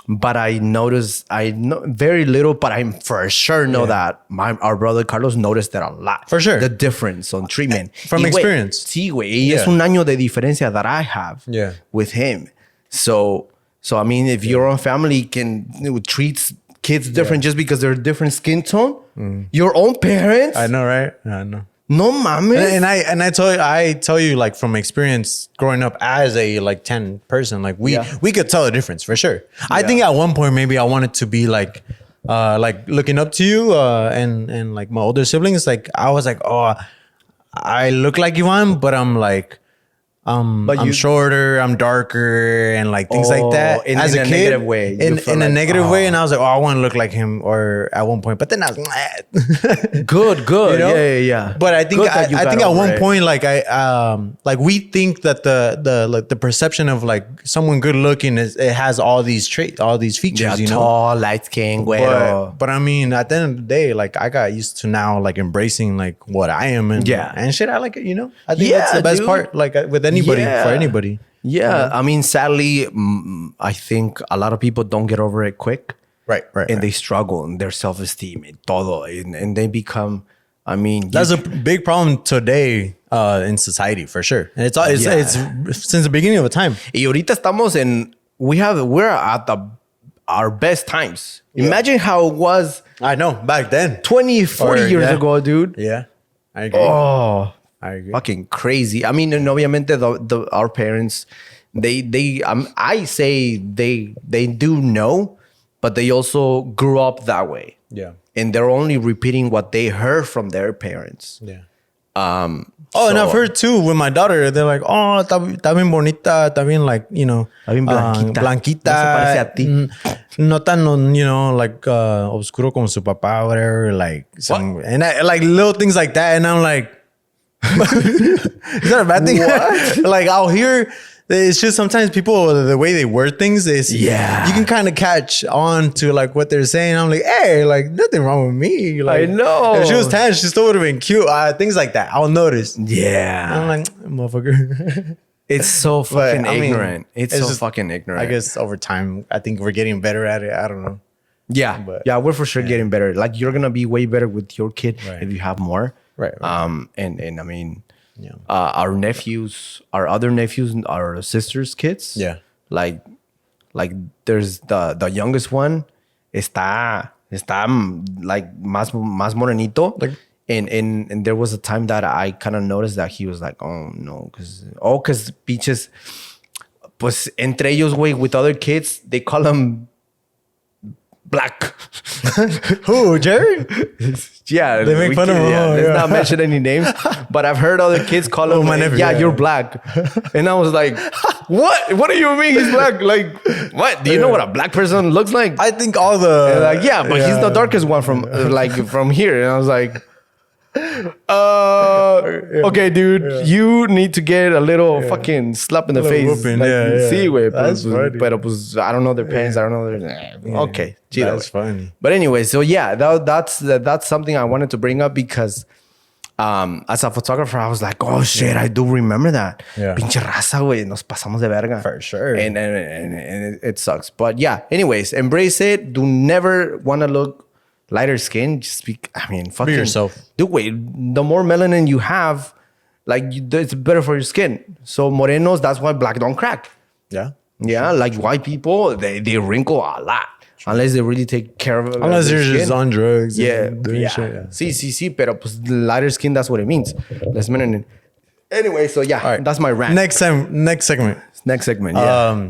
But I noticed, I know very little, but I for sure know that our brother Carlos noticed that a lot. For sure. The difference on treatment. From experience. Sí, güey. Y es un año de diferencia that I have with him. So I mean, if your own family treats kids different just because they're different skin tone, your own parents. I know, right? I know. No mames. And I tell you like from experience growing up as a like 10 person, like we could tell the difference for sure. I think at one point maybe I wanted to be like looking up to you and like my older siblings. Like I was like, oh, I look like Ivan, but I'm like I'm shorter, I'm darker, and like things like that. As a kid, negative way. In a negative way, and I was like, I want to look like him, or at one point. But then I was like, good, you know? yeah. But I think I think at one point, like we think that the perception of like someone good looking it has all these traits, all these features. Yeah, tall, light skin, güero. But I mean, at the end of the day, like I got used to now like embracing like what I am and shit. I like it, you know. I think that's the best part. Like with anybody, for anybody. Yeah, I mean, sadly, I think a lot of people don't get over it quick. Right. And they struggle in their self-esteem and todo. And they become, I mean... That's a big problem today in society, for sure. And it's since the beginning of the time. Y ahorita estamos we're at our best times. Yeah. Imagine how it was... I know, back then. 20, 40 years ago, dude. Yeah, I agree. Oh... I agree. Fucking crazy. I mean, and obviamente our parents, I say they do know, but they also grew up that way. Yeah. And they're only repeating what they heard from their parents. Yeah. And I've heard too with my daughter, they're like, oh, está bien bonita, está bien like, you know, está bien blanquita. No se parece a ti. No tan, you know, like oscuro como su papá, whatever, like some, and like little things like that. And I'm like, is that a bad thing? What? Like I'll hear, it's just sometimes people, the way they word things is, you can kind of catch on to like what they're saying. I'm like, hey, like nothing wrong with me. Like, I know. If she was tan, she still would have been cute. Things like that. I'll notice. Yeah. I'm like, motherfucker. It's so fucking ignorant. It's so just, fucking ignorant. I guess over time, I think we're getting better at it. I don't know. Yeah. We're for sure getting better. Like you're going to be way better with your kid if you have more. Right. And I mean, our nephews, our other nephews, our sisters' kids. Yeah. Like there's the youngest one está like más morenito. Like, and there was a time that I kind of noticed that he was like, oh no, because pinches, pues entre ellos, güey, with other kids, they call him black. Who, Jerry? Yeah, they make fun of him. Let's not mention any names, but I've heard other kids call him. My nephew, you're black, and I was like, what? What do you mean he's black? Like, what? Do you know what a black person looks like? I think all the like, but he's the darkest one from from here, and I was like, okay, dude, you need to get a little fucking slap in the face. Whooping, Sí, güey. That's funny. Pero pues, I don't know their parents. I don't know their... Okay, chido. That's funny. But anyway, so yeah, that's something I wanted to bring up because as a photographer, I was like, oh shit, I do remember that. Yeah. Pinche raza, güey, nos pasamos de verga. For sure. And it sucks. But yeah, anyways, embrace it. Do never want to look lighter skin. Just be, I mean, fucking... Be yourself. Dude, wait, the more melanin you have, Like it's better for your skin. So morenos, that's why black don't crack. Yeah. Yeah, like white people, they wrinkle a lot. Unless they really take care of it. Unless they're just on drugs. Yeah, and doing yeah. shit, yeah. Sí, pero pues lighter skin, that's what it means. Less melanin. Anyway, so yeah, All right. that's my rant. Next segment. Next segment, yeah.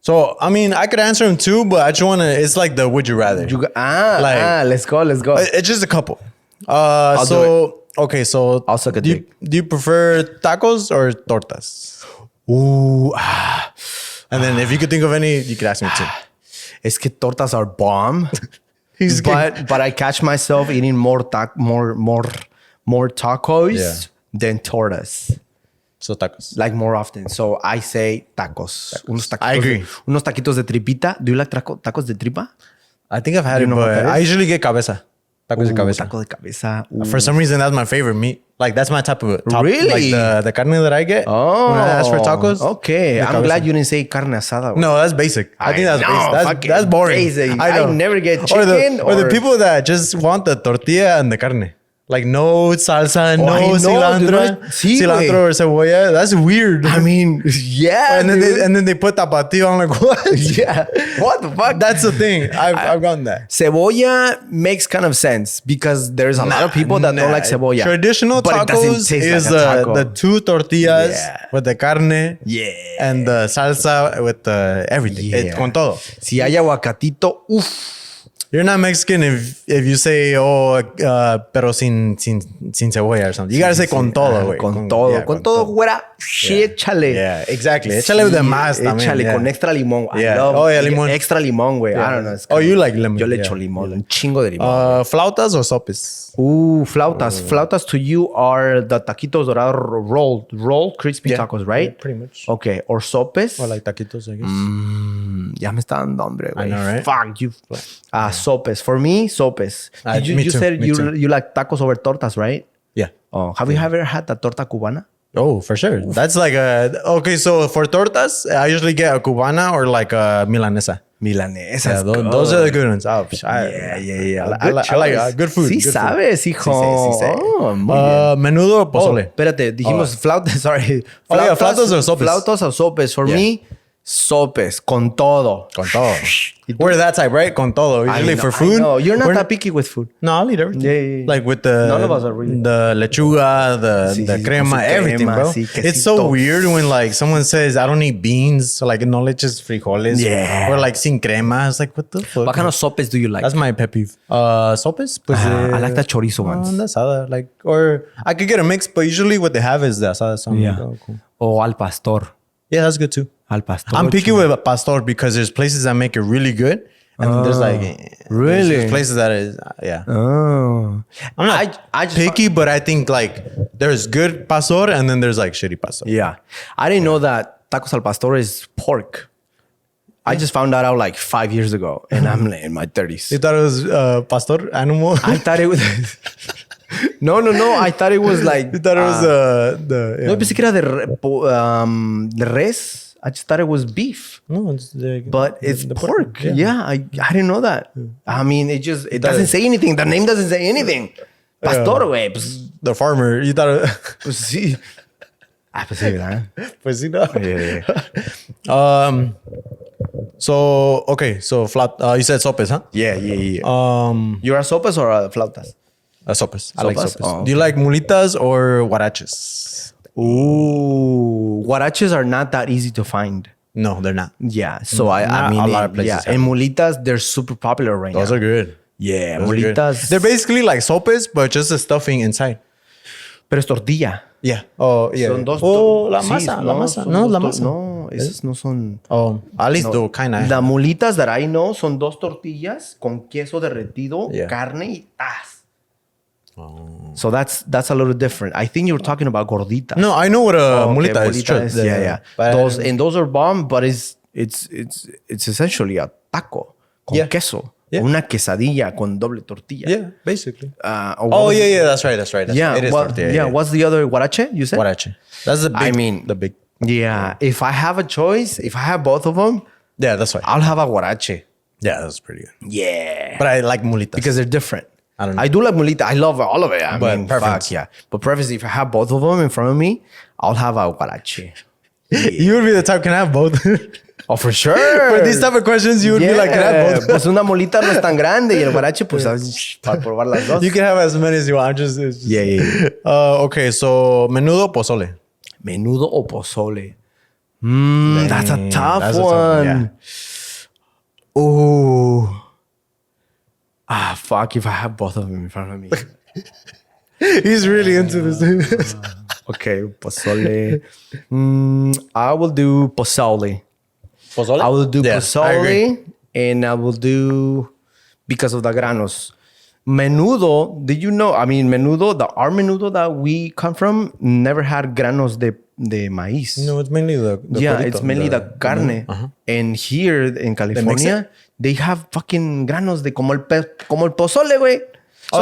So I mean, I could answer them too, but I just want to. It's like the would you rather. Let's go. It's just a couple. Okay, so I'll suck a do dick. Do you prefer tacos or tortas? Ooh, And then if you could think of any, you could ask me too. es que tortas are bomb. He's but I catch myself eating more tacos Yeah. than tortas. So tacos. Like more often. So I say tacos. Unos taquitos I agree. Unos taquitos de tripita. Do you like tacos de tripa? I think I've had it, know what but that I is? usually get cabeza. Tacos de cabeza. Taco de cabeza. For some reason, that's my favorite meat. Like that's my type of Really? Like the carne that I get. Oh. When I ask for tacos. Okay. the I'm cabeza. glad you didn't say carne asada. güey. No, that's basic. I think that's basic. fucking That's boring. basic. I know. I never get or chicken the people that just want the tortilla and the carne. Like no salsa, I no know, cilantro, dude, no- sí, cilantro güey. or cebolla. That's weird. I mean, yeah. and dude. then they put tapatio. I'm like, what? yeah. What the fuck? That's the thing. I've gotten that. Cebolla makes kind of sense because there's a lot of people that don't like cebolla. Traditional but it doesn't tacos taste is like a taco. the two tortillas Yeah. with the carne Yeah. and the salsa with the everything. Yeah. Con todo. Si hay aguacatito, uff. You're not Mexican if you say, pero sin cebolla or something. You gotta say con todo, güey. Con todo. Yeah, con todo, güera. Échale. Yeah, exactly. Échale de más también. Échale yeah. con extra limón. I Yeah. love Limón. extra limón, güey. Yeah. I don't know. it's Oh, kind you of- like lemon. Yo le Yeah. echo limón. Un chingo de limón. Flautas or sopes? Flautas. Flautas to you are the taquitos dorados rolled crispy Yeah. tacos, right? Yeah, pretty much. Okay. Or sopes. Or like taquitos, I guess. Ya me está dando hambre, güey. I know, right? Fuck you. Sopes. For me, sopes. Me You too, said me too. you like tacos over tortas, right? Yeah. Oh, have you ever had the torta cubana? Oh, for sure. That's like okay, so for tortas, I usually get a cubana or like a milanesa. Milanesa. Yeah, those are the good ones. Oh, Yeah. I like good food. Sí good sabes, food. hijo. Sí, sé. Oh, muy bien. Menudo o Oh, pozole. espérate, dijimos flautas, sorry. Oh, yeah, flautas or sopes? Flautas o sopes. For Yeah. me, sopes, con todo. Con todo. We're that type, right? Con todo. Usually for food. No, you're not we're that picky with food. No, I'll eat everything. Yeah. Like with the None of us are really. the lechuga, the Sí, crema, con su everything, crema, bro. sí, It's so quesito. weird when like someone says I don't eat beans, so like no leches frijoles, Yeah. or like sin crema. It's like what the fuck? What kind of sopes do you like? That's my pet peeve. Sopes? Pues, I like the chorizo ones. The asada, like, or I could get a mix, but usually what they have is the asada. So I'm like, oh, cool. O al pastor. Yeah, that's good too. Al pastor. I'm picky with pastor because there's places that make it really good, and there's like really? there's places that is yeah. Oh. I'm not I just picky, but I think like there's good pastor and then there's like shitty pastor. Yeah. I didn't know that tacos al pastor is pork. I just found that out like 5 years ago and I'm like in my 30s. You thought it was pastor animal? I thought it was... No. I thought it was like... You thought it was the yeah. No, pensé que era de res. I just thought it was beef. No, it's But it's the pork. Yeah. Yeah, I didn't know that. I mean, it doesn't say anything. The name doesn't say anything. Pastor, güey. Pues, the farmer. You thought it, pues sí. Pues sí, ¿verdad? pues you know. Yeah. So okay, so flat. You said sopes, huh? Yeah. You're a sopes or a flautas? Sopes. I like Sopas? sopes. Oh, Do you like mulitas or huaraches? Ooh. Huaraches are not that easy to find. No, they're not. Yeah. So Not I mean, a lot of places yeah. have And mulitas, they're super popular right Those now. are good. Yeah, Those are good. mulitas. They're basically like sopes, but just the stuffing inside. Pero es tortilla. Yeah. Oh, yeah. Son dos. la sí, masa. La masa. son No, dos la tor- masa. No, esas no son. Oh, at least No. though, kind of. The mulitas that I know son dos tortillas con queso derretido, Yeah. carne y tas. So that's a little different. I think you were talking about gorditas. No, I know what a Okay, mulita is. Sure. Yeah. But Those are bomb, but it's essentially a taco con Yeah. queso. Yeah. Una quesadilla con doble tortilla. yeah, basically. Or what Oh, was- yeah. That's right. Yeah. It is what- tortilla. yeah. What's the other huarache you said? Huarache. That's the big. I mean- the big. Yeah. If I have a choice, if I have both of them, Yeah, that's right. I'll have a huarache. Yeah, that's pretty good. Yeah. But I like mulitas. Because they're different. I don't know. I do like molita. I love all of it. I But mean, preference. fuck, yeah. But preference, if I have both of them in front of me, I'll have a guarache. You would be the type, can I have both? Oh, for sure. For these type of questions, you would be like, can I have both? Pues una molita no es tan grande y el guarache, pues, para probar las dos. You can have as many as you want. It's just Yeah. Okay, so menudo pozole. Menudo o pozole? That's a tough That's a tough one. one, Ooh. Fuck, if I have both of them in front of me. He's really into this. Okay, pozole. I will do pozole. Pozole? I will do Yeah, I agree. pozole, and I will do, because of the granos. Menudo, did you know? I mean, menudo, our menudo that we come from never had granos de maíz. No, it's mainly the Yeah, polito, it's mainly the carne. And here in California, they have fucking granos de como el pozole, güey. So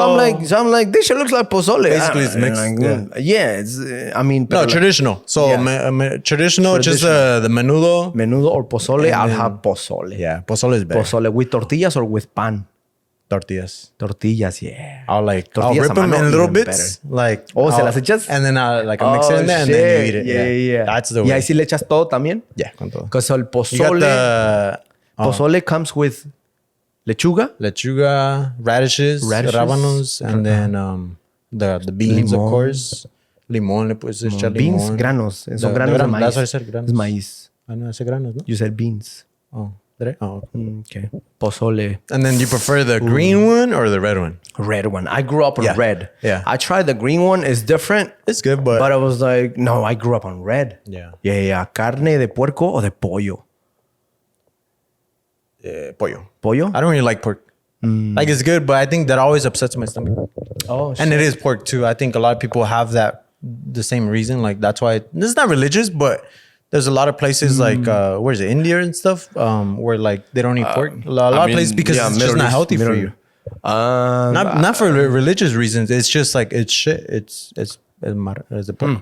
I'm like, this shit looks like pozole. Basically, it's mixed. Yeah, it's, I mean, No, pero traditional. So Yeah. traditional, just the menudo. menudo or pozole, I'll have pozole. Yeah, pozole is better. Pozole with tortillas or with pan? Tortillas. Tortillas, yeah. I'll Tortillas rip a them mano, in little even bits. Like, Oh, ¿se I'll- las echas? And then I'll mix it in there and then you eat it. Yeah. That's the Y way. ahí sí le echas todo también. Yeah, con todo. Because el You got pozole, the pozole comes with lechuga, lechuga, radishes, rábanos, and then the beans, Limón. of course. Limón, le puedes echar beans, limón. granos. Son The granos de gran- maíz. That's what I said, granos. Es maíz. I know, I said granos, no? You said beans. Oh, did I? Oh, okay. Okay. Pozole. And then do you prefer the green one or the red one? Red one. I grew up on Yeah. red. Yeah. I tried the green one. It's different. It's good, but, But I was like, no, I grew up on red. yeah. Yeah. Carne de puerco o de pollo? Pollo. Pollo? I don't really like pork. Like it's good, but I think that always upsets my stomach. Oh, And it is pork too. I think a lot of people have that the same reason. Like that's why this is not religious, but there's a lot of places like where's it, India and stuff, where like they don't eat pork. A lot of places because it's just not healthy for you. Not for religious reasons. It's just like it's shit. It's a pork.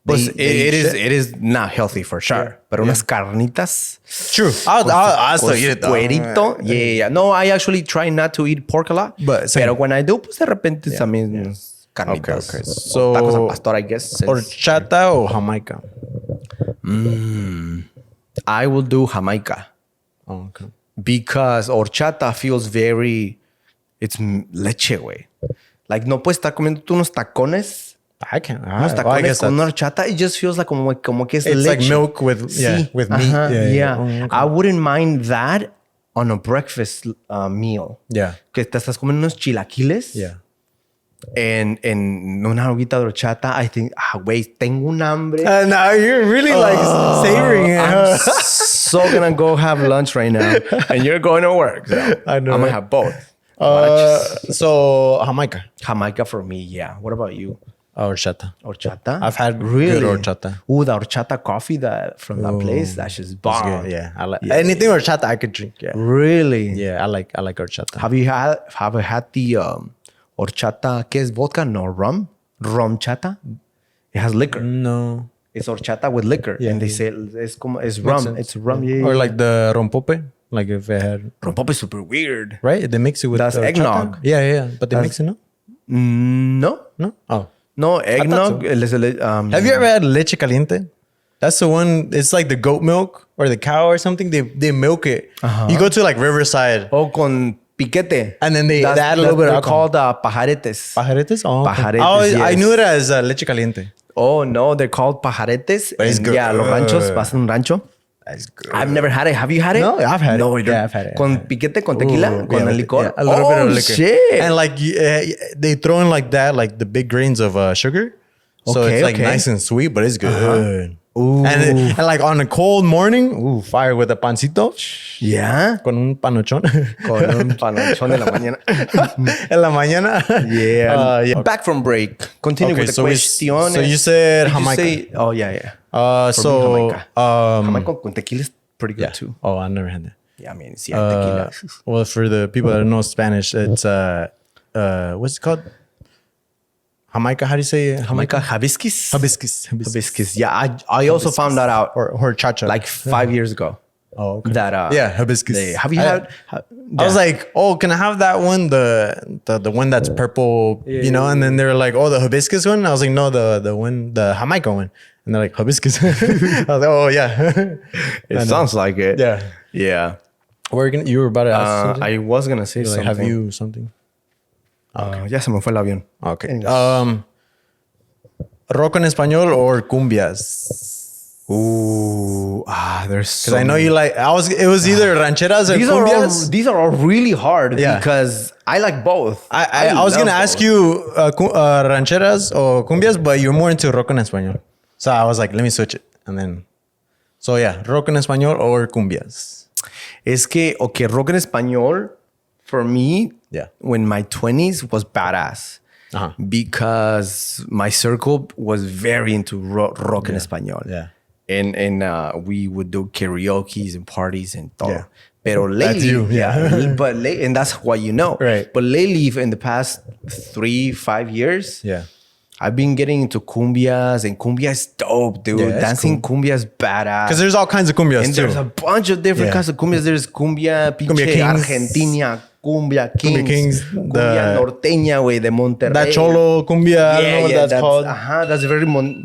But They eat shit. it is not healthy for sure. Pero unas carnitas. True. I'll still eat it though. Cuerito. Yeah. No, I actually try not to eat pork a lot. But same. Pero when I do, pues de repente también carnitas. Okay. So Tacos al pastor, I guess. horchata or jamaica? I will do Jamaica. Oh, okay. Because horchata feels very... It's leche, güey. Like, no puedes estar comiendo tú unos tacones. I can't. Unos I tacones guess con that's, una horchata. It just feels like como que es it's leche. like milk with Sí. with meat. Ajá, yeah. Oh, okay. I wouldn't mind that on a breakfast meal. Yeah. Que te estás comiendo unos chilaquiles. Yeah. And una hoguita de horchata. I think, wait, tengo un hambre. Now you're really like savoring it. I'm so gonna go have lunch right now. And you're going to work. So I know, I'm gonna right? have both. So Jamaica. Jamaica for me, yeah. What about you? Horchata. Horchata? I've had really good horchata. Ooh, the horchata coffee from that place. That's just It's bomb. good. Yeah. I like anything horchata I could drink. Yeah. Really? Yeah. I like horchata. Have you had the horchata? ¿Qué es vodka? No, rum. Rum chata. It has liquor. No. It's horchata with liquor, Yeah. and they say it's Makes rum. sense. It's rum. Yeah. Or like the rompope. Like if it had rompope is super weird. right, they mix it with That's the eggnog. horchata. Yeah. But they mix it, no? No. Oh. No, eggnog. so. Have you ever had leche caliente? That's the one. It's like the goat milk or the cow or something. They milk it. You go to like Riverside, Oh, con piquete. and then they add a little bit of They're alcohol. called pajaretes. Pajaretes? Oh, okay. Pajaretes, Oh, I yes. knew it as leche caliente. Oh, no, they're called pajaretes. But it's And good. Yeah, los ranchos. Vas a un rancho. That's good. I've never had it. Have you had it? No, I've had it. No, Yeah, I've had it. Con piquete, con tequila, con el licor. Yeah, a little bit of liquor. Shit. And like they throw in like that, like the big grains of sugar. So Okay, it's like okay. nice and sweet, but it's good. Ooh. And like on a cold morning, fire with a pancito. Yeah. Con un panochón. Con un panochón de la mañana. En la mañana. Yeah. Back from break. Continue with the questions. So you said Did you Jamaica. say- oh, yeah. So Jamaica. Jamaica con tequila is pretty good yeah. too. Oh, I never had that. Yeah, I mean, sí, tequila. Well, for the people that don't know Spanish, it's what's it called? Jamaica. How do you say it? Jamaica hibiscus? Hibiscus. Hibiscus. Yeah, I also found that out Or horchata. like 5 years ago. Oh, okay. That yeah, hibiscus. have you had? I was like, oh, can I have that one? The one that's purple, And then they were like, oh, the hibiscus one. I was like, no, the one, the Jamaica one. And they're like, hibiscus. I was like, oh yeah. It sounds like it. Yeah. Yeah. You were about to ask something? I was gonna say Like, something. have you something? Ya se me fue el avión. Okay. Rock en español or cumbias? Ooh, there's so Because I know you like. It was either rancheras or cumbias. These are all really hard Yeah. because I like both. I was gonna ask you rancheras or cumbias, but you're more into rock en español. So I was like, let me switch it, and then. So yeah, rock en español or cumbias. Es que, okay, rock en español, for me, when my 20s was badass. Because my circle was very into rock en español. Yeah. And we would do karaoke's and parties and todo. Yeah. Pero lately, That's you. Yeah. but and that's what you know. Right. But lately, in the past 3-5 years, Yeah. I've been getting into cumbias, and cumbia is dope, dude. Yeah, Dancing cumbia is badass. Because there's all kinds of cumbias And too. there's a bunch of different kinds of cumbias. There's cumbia pinche Kings. Argentina, cumbia Kings, cumbia the- norteña, güey, de Monterrey. That cholo cumbia. I don't know what that's called.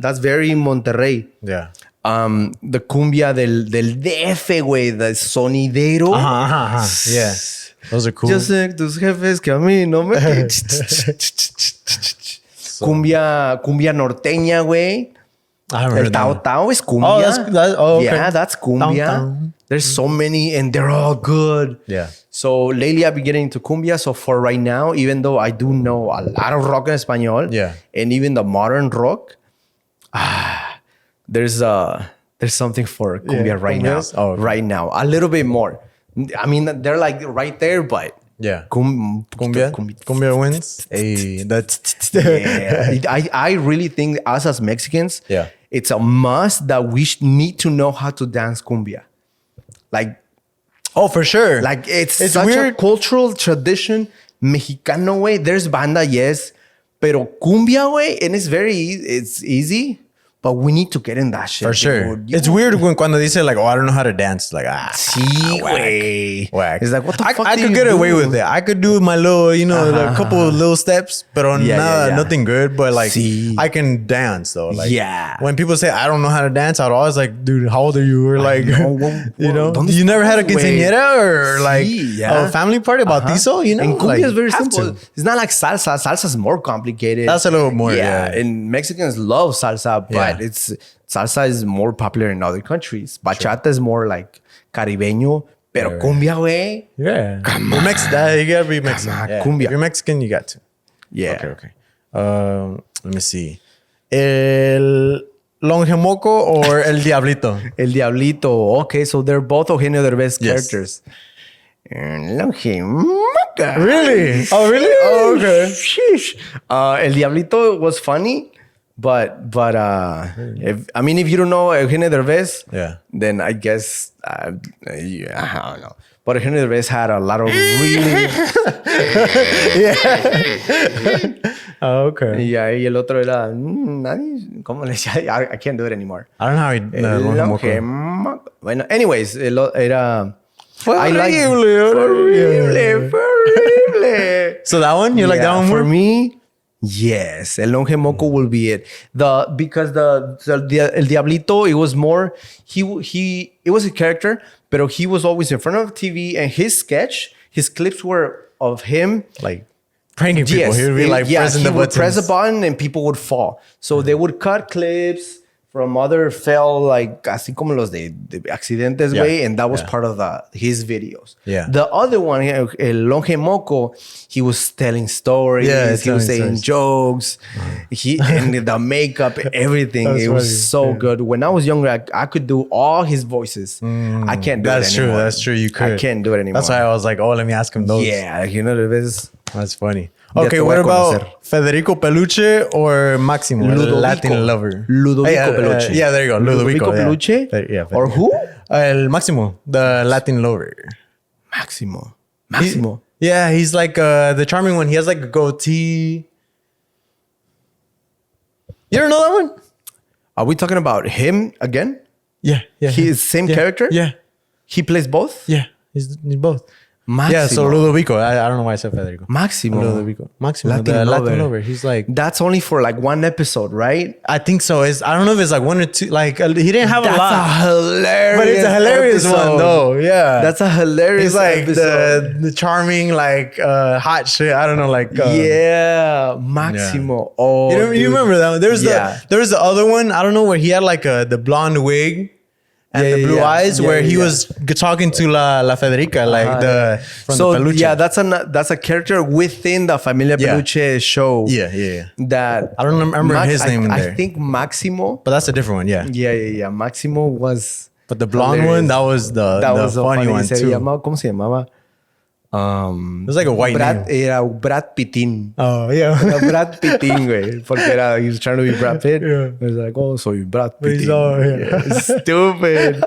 That's very Monterrey. Yeah. The cumbia del DF, güey, the sonidero. Yeah. Those are cool. Yo sé que tus jefes que a mí no me... Cumbia norteña, güey. I haven't El heard that Tao one. Tao is cumbia. Okay. Yeah, that's cumbia. Tao Tao. There's so many and they're all good. Yeah. So lately I've been getting into cumbia. So for right now, even though I do know a lot of rock en español, and even the modern rock, there's something for cumbia right now. Oh, okay. Right now, a little bit more. I mean, they're like right there, but Yeah. cumbia Cumbia wins. Hey, that's yeah. I really think us as Mexicans, it's a must that we need to know how to dance cumbia. Like, oh, for sure. like it's such weird. a cultural tradition, Mexicano way. There's banda, yes, pero cumbia way, and it's easy. But we need to get in that shit. For sure. Dude. It's weird when cuando dice like, oh, I don't know how to dance. Like, Sí, güey. whack. It's like, what the fuck I do could you get do? away with it. I could do my little, a couple of little steps, but nothing good. But like, Sí. I can dance though. Like, Yeah. when people say I don't know how to dance, I'd always like, dude, how old are you? Or like, ¿dónde you never had a estás, güey? quinceañera or like Sí, yeah. a family party bautizo, And cumbia like, is very have simple. to. It's not like salsa. Salsa is more complicated. That's a little more, yeah. And Mexicans love salsa, but salsa is more popular in other countries. Bachata is more like caribeño, pero cumbia, güey. Yeah. You're Mexican. You gotta be Mexican. Yeah. Cumbia. If you're Mexican, you got to. Yeah. Okay. Let me see. El Longemoco or El Diablito? El Diablito. Okay, so they're both Eugenio Derbez Yes. characters. Longemoco. Really? Oh, really? Oh, okay. Sheesh. El Diablito was funny, but if you don't know Eugenio Derbez, then I guess I don't know. But Eugenio Derbez had a lot of really Oh, okay. yeah, y el otro era ¿cómo le decía? I can't do it anymore. I don't know how he Longemoco. Longemoco. Bueno, anyways, era Horrible. So that one? You like that one more? For me, yes. El Longemoco will be it. Because El Diablito, it was more, it was a character, but he was always in front of TV, and his clips were of him like pranking people. Yes, He would be like pressing the he would buttons. press a button and people would fall. So they would cut clips from other like así como los de accidentes, güey, and that was part of his videos. Yeah. The other one, El Longemoco, he was telling stories. He was saying jokes. And the makeup, everything. It was so good. When I was younger, I could do all his voices. I can't do it anymore. That's true. You could. I can't do it anymore. That's why I was like, oh, let me ask him those. Yeah, you know, there's... That's funny. Ya Okay, te voy what a about conocer. Federico Peluche or Maximo, Ludovico. el Latin lover? Ludovico Peluche. Yeah, there you go. Ludovico Peluche? Yeah. Or who? El Maximo, the Latin lover. Maximo. Yeah, he's like the charming one. He has like a goatee. You don't know that one? Are we talking about him again? Yeah. His same character? Yeah. He plays both? Yeah, he's both. Máximo. Yeah, so Ludovico. I don't know why I said Federico. Máximo. Ludovico. Máximo. Latin The lover. Latin lover. He's like... That's only for like one episode, right? I think so. I don't know if it's like one or two. Like, he didn't have a lot. That's a hilarious But it's a hilarious episode. one, though. Yeah. That's a hilarious He's like episode. the charming, like, hot shit. I don't know, like... yeah. Máximo. Oh, You remember that one? There's the other one. I don't know, where he had like the blonde wig and the blue eyes, where he was talking to La Federica, like from the Peluche. That's a character within the Familia Peluche show. Yeah. That I don't remember his name in there. I think Máximo. But that's a different one, yeah. Yeah. Máximo was. But the blonde one, that was the funny one too. ¿Cómo se llamaba? It was like a white name. Era Brad Pittin. Oh, yeah. Era Brad Pittin, güey. Porque he was trying to be Brad Pitt. Yeah. He was like, oh, soy Brad Pittin. Stupid.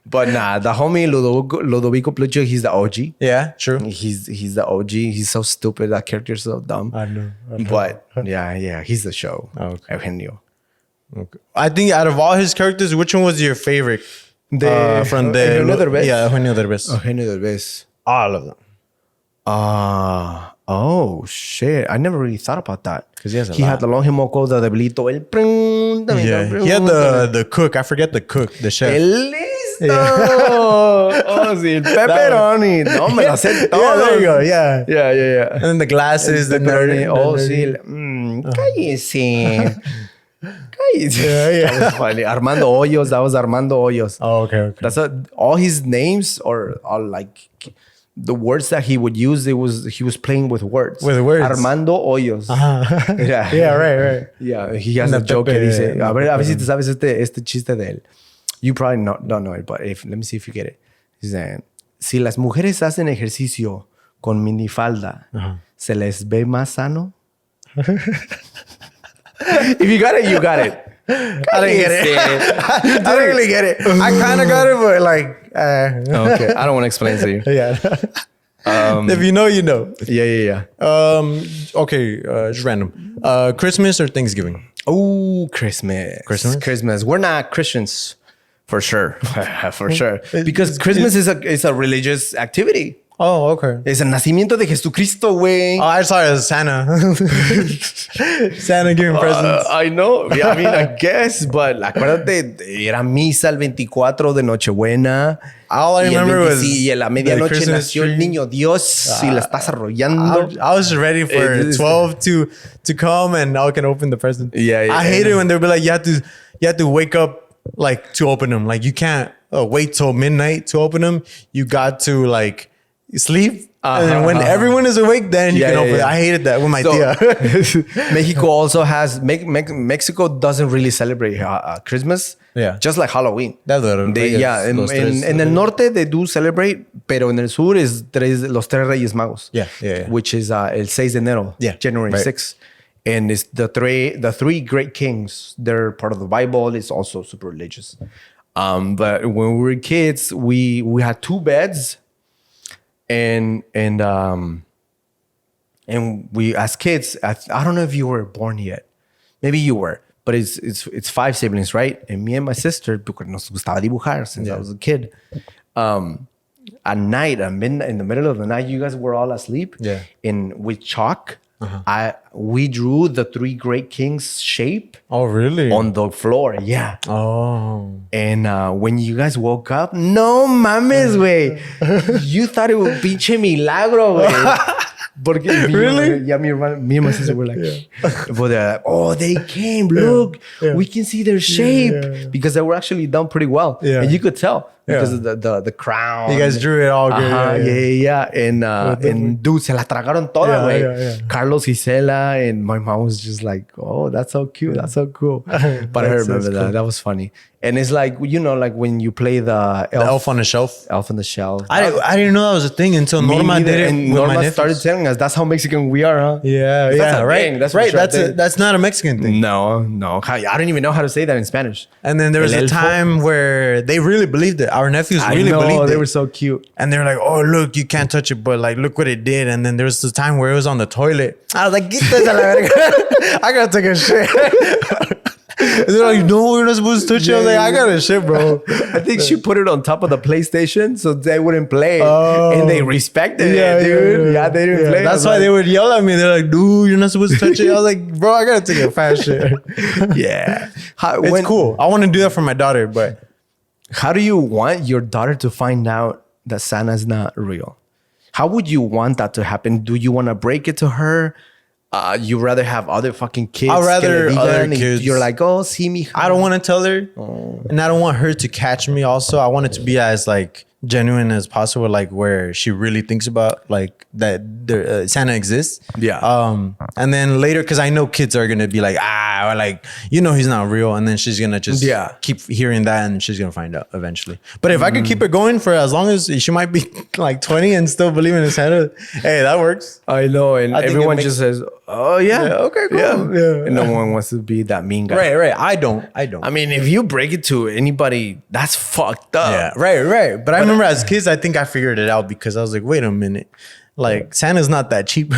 But nah, the homie Ludovico Plucho, he's the OG. Yeah, true. He's the OG. He's so stupid. That character's so dumb. I know. But yeah, he's the show. Okay. Eugenio. Okay. I think out of all his characters, which one was your favorite? From the Eugenio Derbez? Yeah, Eugenio Derbez. Eugenio Derbez. All of them. Oh shit! I never really thought about that because he had the longimoco, the debilito, he had the cook. I forget the cook, the chef. El listo. Oh, sí, el pepperoni. No, me la sé todo. Yeah, there you go. Yeah. Yeah. And then the glasses, the pepperoni. nerdy. Sí. Cállese. Cállese. Yeah. That was funny. Armando Hoyos. That was Armando Hoyos. Oh, okay. That's all his names are like. The words that he would use, he was playing with words. Armando Hoyos. Yeah, right. Yeah, he has a joke que dice, a ver si te sabes este chiste de él. You probably don't know it, but let me see if you get it. Dice, si las mujeres hacen ejercicio con minifalda, ¿se les ve más sano? If you got it, you got it. I didn't get it. I didn't really get it. I kind of got it, but like... Okay, I don't want to explain to you. Yeah. If you know, you know. Yeah. Okay, just random. Christmas or Thanksgiving? Oh, Christmas. We're not Christians, for sure. For sure. Because Christmas is a religious activity. Oh, okay. Es el nacimiento de Jesucristo, güey. Oh, I saw it as Santa. Santa giving presents. I know. Yeah, I mean, I guess. But acuérdate, era misa el 24 de Nochebuena. All I remember was... Y a la medianoche nació el niño Dios y la estás arrollando. I was just ready for 12 to come and I can open the present. Yeah. I hate it when they'll be like, you have to wake up like to open them. Like you can't wait till midnight to open them. You got to like... sleep and then when everyone is awake, then you can open it. I hated that with my tia. Mexico also has Mexico doesn't really celebrate Christmas. Yeah, just like Halloween. En el norte they do celebrate, pero en el sur es los tres Reyes Magos. Yeah. Which is el 6 de enero, January 6th. And it's the three great kings. They're part of the Bible. It's also super religious. But when we were kids, we had two beds. And we as kids, I don't know if you were born yet. Maybe you were, but it's 5 siblings, right? And me and my sister, because nos gustaba dibujar since I was a kid. At night, at midnight, in the middle of the night, you guys were all asleep. Yeah. And with chalk, we drew the three great kings shape. Oh, really? On the floor, yeah. Oh. And when you guys woke up, no mames, güey. You thought it would pinche milagro, güey. Porque really? Me and my sister were like, but they're like, oh, they came. Look, we can see their shape because they were actually done pretty well, and you could tell because of the crown. You guys drew it all good. Yeah. And dude, se la tragaron toda, güey. Carlos Gisela, and my mom was just like, oh, that's so cute, that's so cool. But I remember that. That was funny. And it's like, you know, like when you play the elf on the shelf. Elf on the Shelf. I didn't know that was a thing until Norma did it. And Norma started telling us that's how Mexican we are, huh? Yeah, right. That's right. That's not a Mexican thing. No. I don't even know how to say that in Spanish. And then there was a time where they really believed it. Our nephews really believed it. They were so cute. And they were like, oh, look, you can't touch it, but like, look what it did. And then there was the time where it was on the toilet. I was like, get this a la verga. I gotta take a shit. They're like, no, you're not supposed to touch it. I was like, I got a shit, bro. I think she put it on top of the PlayStation so they wouldn't play. Oh. And they respected it, dude. Yeah, they didn't play. That's why they would yell at me. They're like, dude, you're not supposed to touch it. I was like, bro, I gotta take a fast shit. Yeah. It's cool. I want to do that for my daughter, but how do you want your daughter to find out that Santa's not real? How would you want that to happen? Do you want to break it to her? You rather have other fucking kids? I'd rather other kids. You're like, oh, see me. I don't want to tell her, and I don't want her to catch me. Also, I want it to be as like genuine as possible, like where she really thinks about like that Santa exists. Yeah. And then later, because I know kids are gonna be like, or like, you know, he's not real, and then she's gonna just keep hearing that, and she's gonna find out eventually. But if I could keep it going for as long as she might be like 20 and still believing in Santa, hey, that works. I know, and everyone just says, "Oh yeah, okay, cool." Yeah. And no one wants to be that mean guy. Right. I don't. I mean, if you break it to anybody, that's fucked up. Yeah, right. But I remember as kids, I think I figured it out because I was like, wait a minute. Like, Santa's not that cheap.